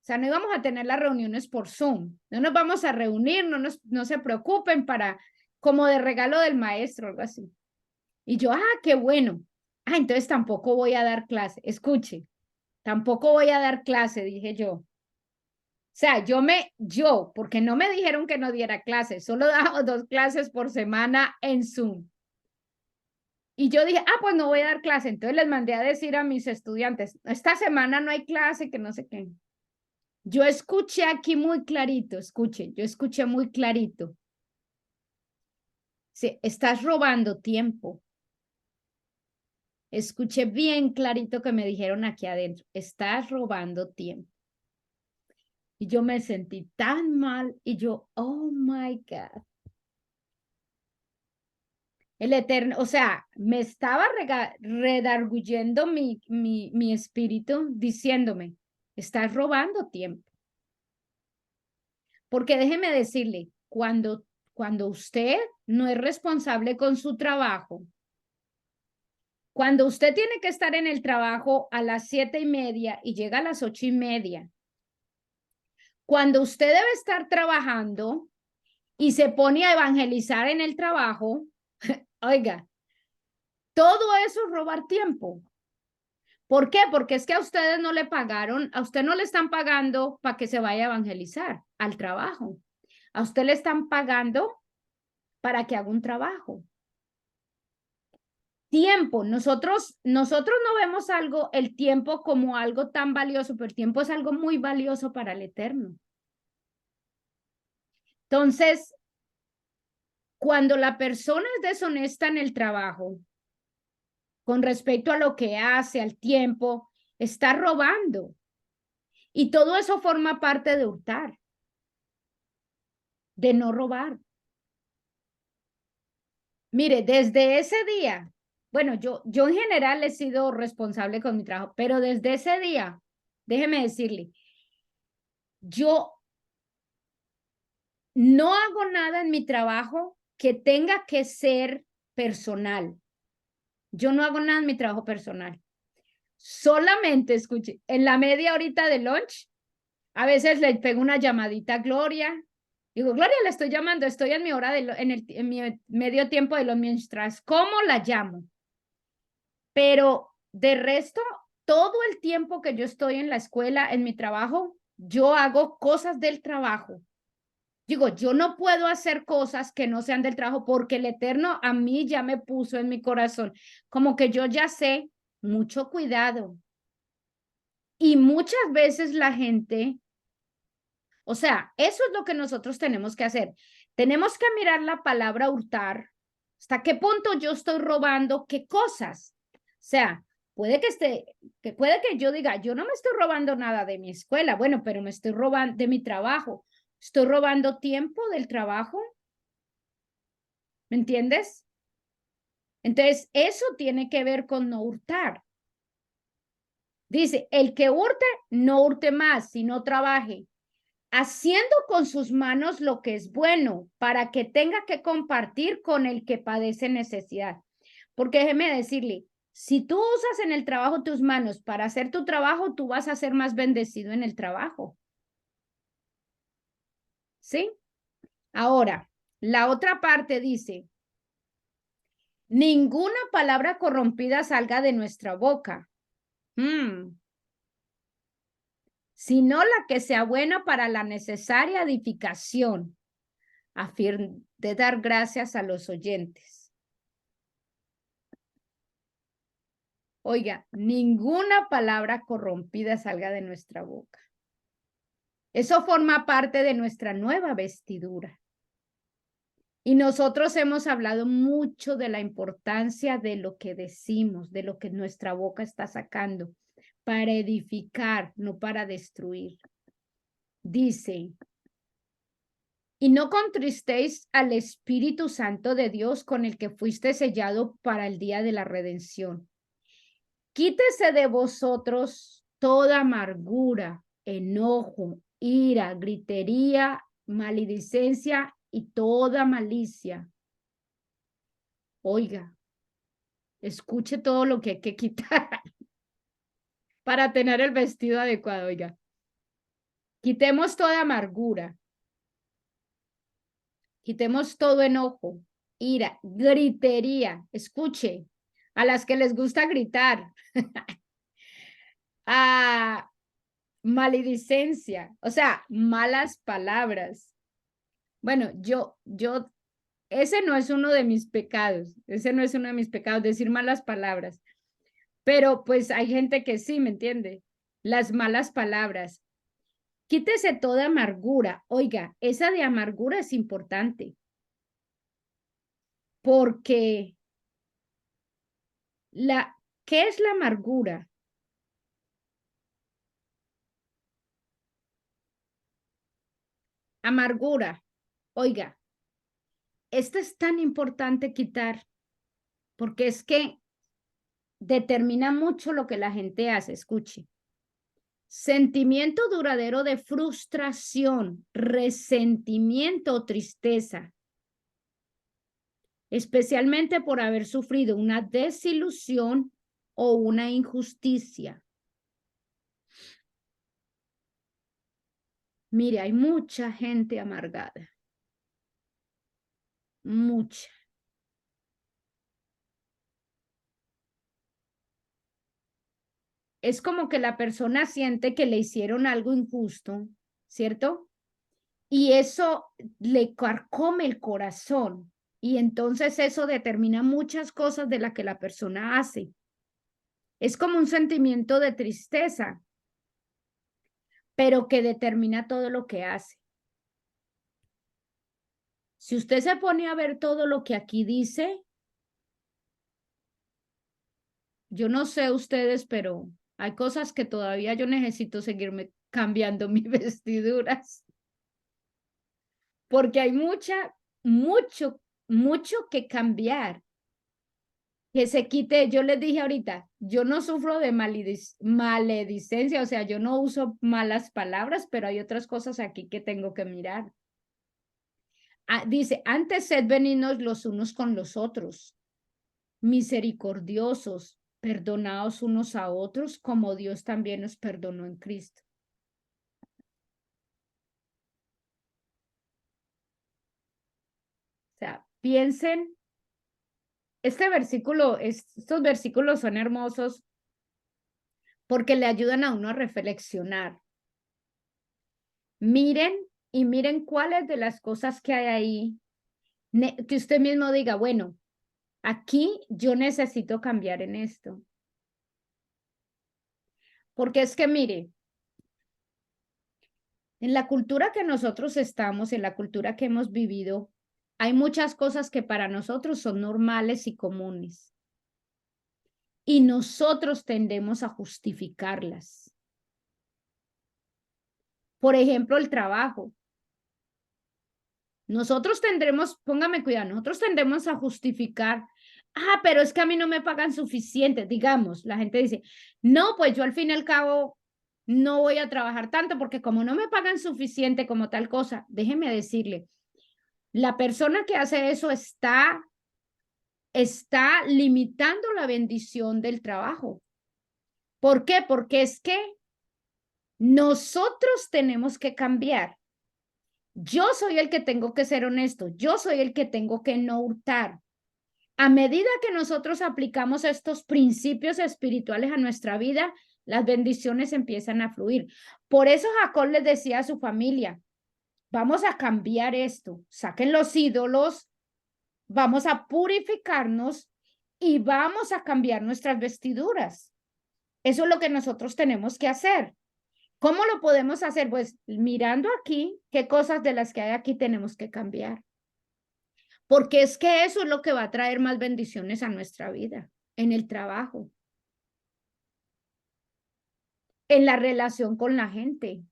o sea, no íbamos a tener las reuniones por Zoom, no nos vamos a reunir, no se preocupen como de regalo del maestro, algo así. Y yo, qué bueno. Entonces tampoco voy a dar clase, escuche, tampoco voy a dar clase, dije yo. O sea, porque no me dijeron que no diera clases, solo daba 2 clases por semana en Zoom. Y yo dije, pues no voy a dar clase. Entonces les mandé a decir a mis estudiantes, esta semana no hay clase, que no sé qué. Yo escuché aquí muy clarito, yo escuché muy clarito. Sí, estás robando tiempo. Escuché bien clarito que me dijeron aquí adentro, estás robando tiempo. Y yo me sentí tan mal y yo, oh my God. El Eterno, o sea, me estaba redarguyendo mi espíritu diciéndome, estás robando tiempo. Porque déjeme decirle, cuando usted no es responsable con su trabajo, cuando usted tiene que estar en el trabajo a las 7:30 y llega a las 8:30, cuando usted debe estar trabajando y se pone a evangelizar en el trabajo, oiga, todo eso es robar tiempo. ¿Por qué? Porque es que a ustedes no le pagaron, a usted no le están pagando para que se vaya a evangelizar al trabajo. A usted le están pagando para que haga un trabajo. Tiempo, nosotros no vemos el tiempo como algo tan valioso, pero el tiempo es algo muy valioso para el Eterno. Entonces, cuando la persona es deshonesta en el trabajo, con respecto a lo que hace, al tiempo, está robando. Y todo eso forma parte de hurtar, de no robar. Mire, desde ese día, bueno, yo en general he sido responsable con mi trabajo, pero desde ese día, déjeme decirle, yo no hago nada en mi trabajo que tenga que ser personal. Yo no hago nada en mi trabajo personal. Solamente, escuche, en la media horita de lunch, a veces le pego una llamadita a Gloria. Digo, Gloria, le estoy llamando, estoy en mi hora en mi medio tiempo de lunch, mientras ¿cómo la llamo? Pero de resto, todo el tiempo que yo estoy en la escuela, en mi trabajo, yo hago cosas del trabajo. Digo, yo no puedo hacer cosas que no sean del trabajo porque el Eterno a mí ya me puso en mi corazón, como que yo ya sé, mucho cuidado. Y muchas veces la gente, o sea, eso es lo que nosotros tenemos que hacer. Tenemos que mirar la palabra hurtar. ¿Hasta qué punto yo estoy robando qué cosas? O sea, puede que yo diga, yo no me estoy robando nada de mi escuela, bueno, pero me estoy robando de mi trabajo. ¿Estoy robando tiempo del trabajo? ¿Me entiendes? Entonces, eso tiene que ver con no hurtar. Dice, el que hurte, no hurte más, sino trabaje, haciendo con sus manos lo que es bueno, para que tenga que compartir con el que padece necesidad. Porque déjeme decirle, si tú usas en el trabajo tus manos para hacer tu trabajo, tú vas a ser más bendecido en el trabajo. ¿Sí? Ahora, la otra parte dice, ninguna palabra corrompida salga de nuestra boca, sino la que sea buena para la necesaria edificación, a fin de dar gracias a los oyentes. Oiga, ninguna palabra corrompida salga de nuestra boca. Eso forma parte de nuestra nueva vestidura. Y nosotros hemos hablado mucho de la importancia de lo que decimos, de lo que nuestra boca está sacando, para edificar, no para destruir. Dice, y no contristéis al Espíritu Santo de Dios con el que fuiste sellado para el día de la redención. Quítese de vosotros toda amargura, enojo, ira, gritería, maledicencia y toda malicia. Oiga, escuche todo lo que hay que quitar para tener el vestido adecuado. Oiga, quitemos toda amargura, quitemos todo enojo, ira, gritería. Escuche, a las que les gusta gritar, a maledicencia, o sea, malas palabras. Bueno, ese no es uno de mis pecados, decir malas palabras, pero pues hay gente que sí, ¿me entiende? Las malas palabras. Quítese toda amargura. Oiga, esa de amargura es importante, porque ¿qué es la amargura? Amargura. Oiga, esto es tan importante quitar, porque es que determina mucho lo que la gente hace. Escuche. Sentimiento duradero de frustración, resentimiento o tristeza, especialmente por haber sufrido una desilusión o una injusticia. Mire, hay mucha gente amargada. Mucha. Es como que la persona siente que le hicieron algo injusto, ¿cierto? Y eso le carcome el corazón. Y entonces eso determina muchas cosas de las que la persona hace. Es como un sentimiento de tristeza, pero que determina todo lo que hace. Si usted se pone a ver todo lo que aquí dice, yo no sé ustedes, pero hay cosas que todavía yo necesito seguirme cambiando mis vestiduras. Porque hay mucho que cambiar. Que se quite, yo les dije ahorita, yo no sufro de maledicencia, o sea, yo no uso malas palabras, pero hay otras cosas aquí que tengo que mirar. Dice, antes sed benignos los unos con los otros, misericordiosos, perdonaos unos a otros, como Dios también nos perdonó en Cristo. O sea, piensen, estos versículos son hermosos porque le ayudan a uno a reflexionar. Miren y miren cuáles de las cosas que hay ahí, que usted mismo diga, bueno, aquí yo necesito cambiar en esto. Porque es que mire, en la cultura que nosotros estamos, en la cultura que hemos vivido, hay muchas cosas que para nosotros son normales y comunes. Y nosotros tendemos a justificarlas. Por ejemplo, el trabajo. Nosotros tendremos, póngame cuidado, nosotros tendemos a justificar, pero es que a mí no me pagan suficiente, digamos, la gente dice, no, pues yo al fin y al cabo no voy a trabajar tanto porque como no me pagan suficiente como tal cosa, déjeme decirle, la persona que hace eso está limitando la bendición del trabajo. ¿Por qué? Porque es que nosotros tenemos que cambiar. Yo soy el que tengo que ser honesto, yo soy el que tengo que no hurtar. A medida que nosotros aplicamos estos principios espirituales a nuestra vida, las bendiciones empiezan a fluir. Por eso Jacob les decía a su familia, vamos a cambiar esto. Saquen los ídolos, vamos a purificarnos y vamos a cambiar nuestras vestiduras. Eso es lo que nosotros tenemos que hacer. ¿Cómo lo podemos hacer? Pues mirando aquí qué cosas de las que hay aquí tenemos que cambiar. Porque es que eso es lo que va a traer más bendiciones a nuestra vida, en el trabajo, en la relación con la gente.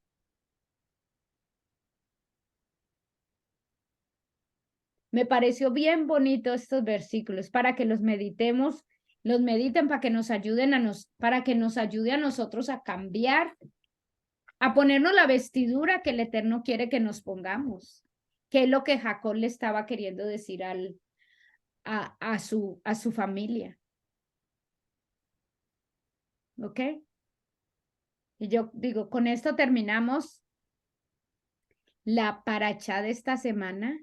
Me pareció bien bonito estos versículos para que los meditemos, los mediten para que nos ayuden para que nos ayude a nosotros a cambiar, a ponernos la vestidura que el Eterno quiere que nos pongamos, que es lo que Jacob le estaba queriendo decir a su familia. ¿Ok? Y yo digo, con esto terminamos la paracha de esta semana.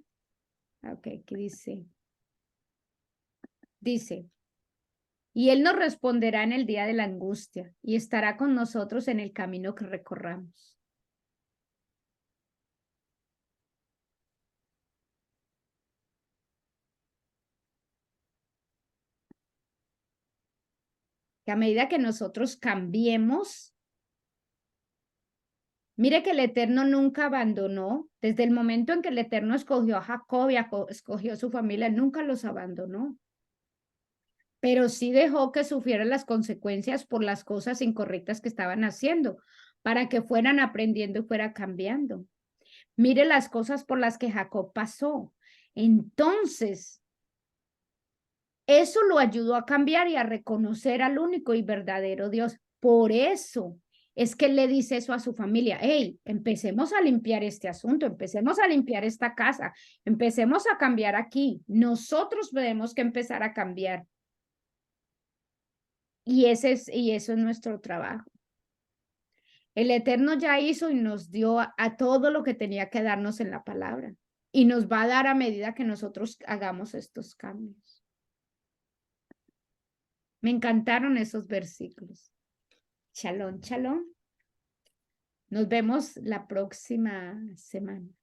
Ok, ¿qué dice? Dice, y Él nos responderá en el día de la angustia y estará con nosotros en el camino que recorramos. Que a medida que nosotros cambiemos, mire que el Eterno nunca abandonó, desde el momento en que el Eterno escogió a Jacob y escogió a su familia, nunca los abandonó. Pero sí dejó que sufrieran las consecuencias por las cosas incorrectas que estaban haciendo, para que fueran aprendiendo y fuera cambiando. Mire las cosas por las que Jacob pasó. Entonces, eso lo ayudó a cambiar y a reconocer al único y verdadero Dios. Por eso es que él le dice eso a su familia. Hey, empecemos a limpiar este asunto, empecemos a limpiar esta casa, empecemos a cambiar aquí. Nosotros tenemos que empezar a cambiar. Y eso es nuestro trabajo. El Eterno ya hizo y nos dio a todo lo que tenía que darnos en la palabra. Y nos va a dar a medida que nosotros hagamos estos cambios. Me encantaron esos versículos. Shalom, shalom. Nos vemos la próxima semana.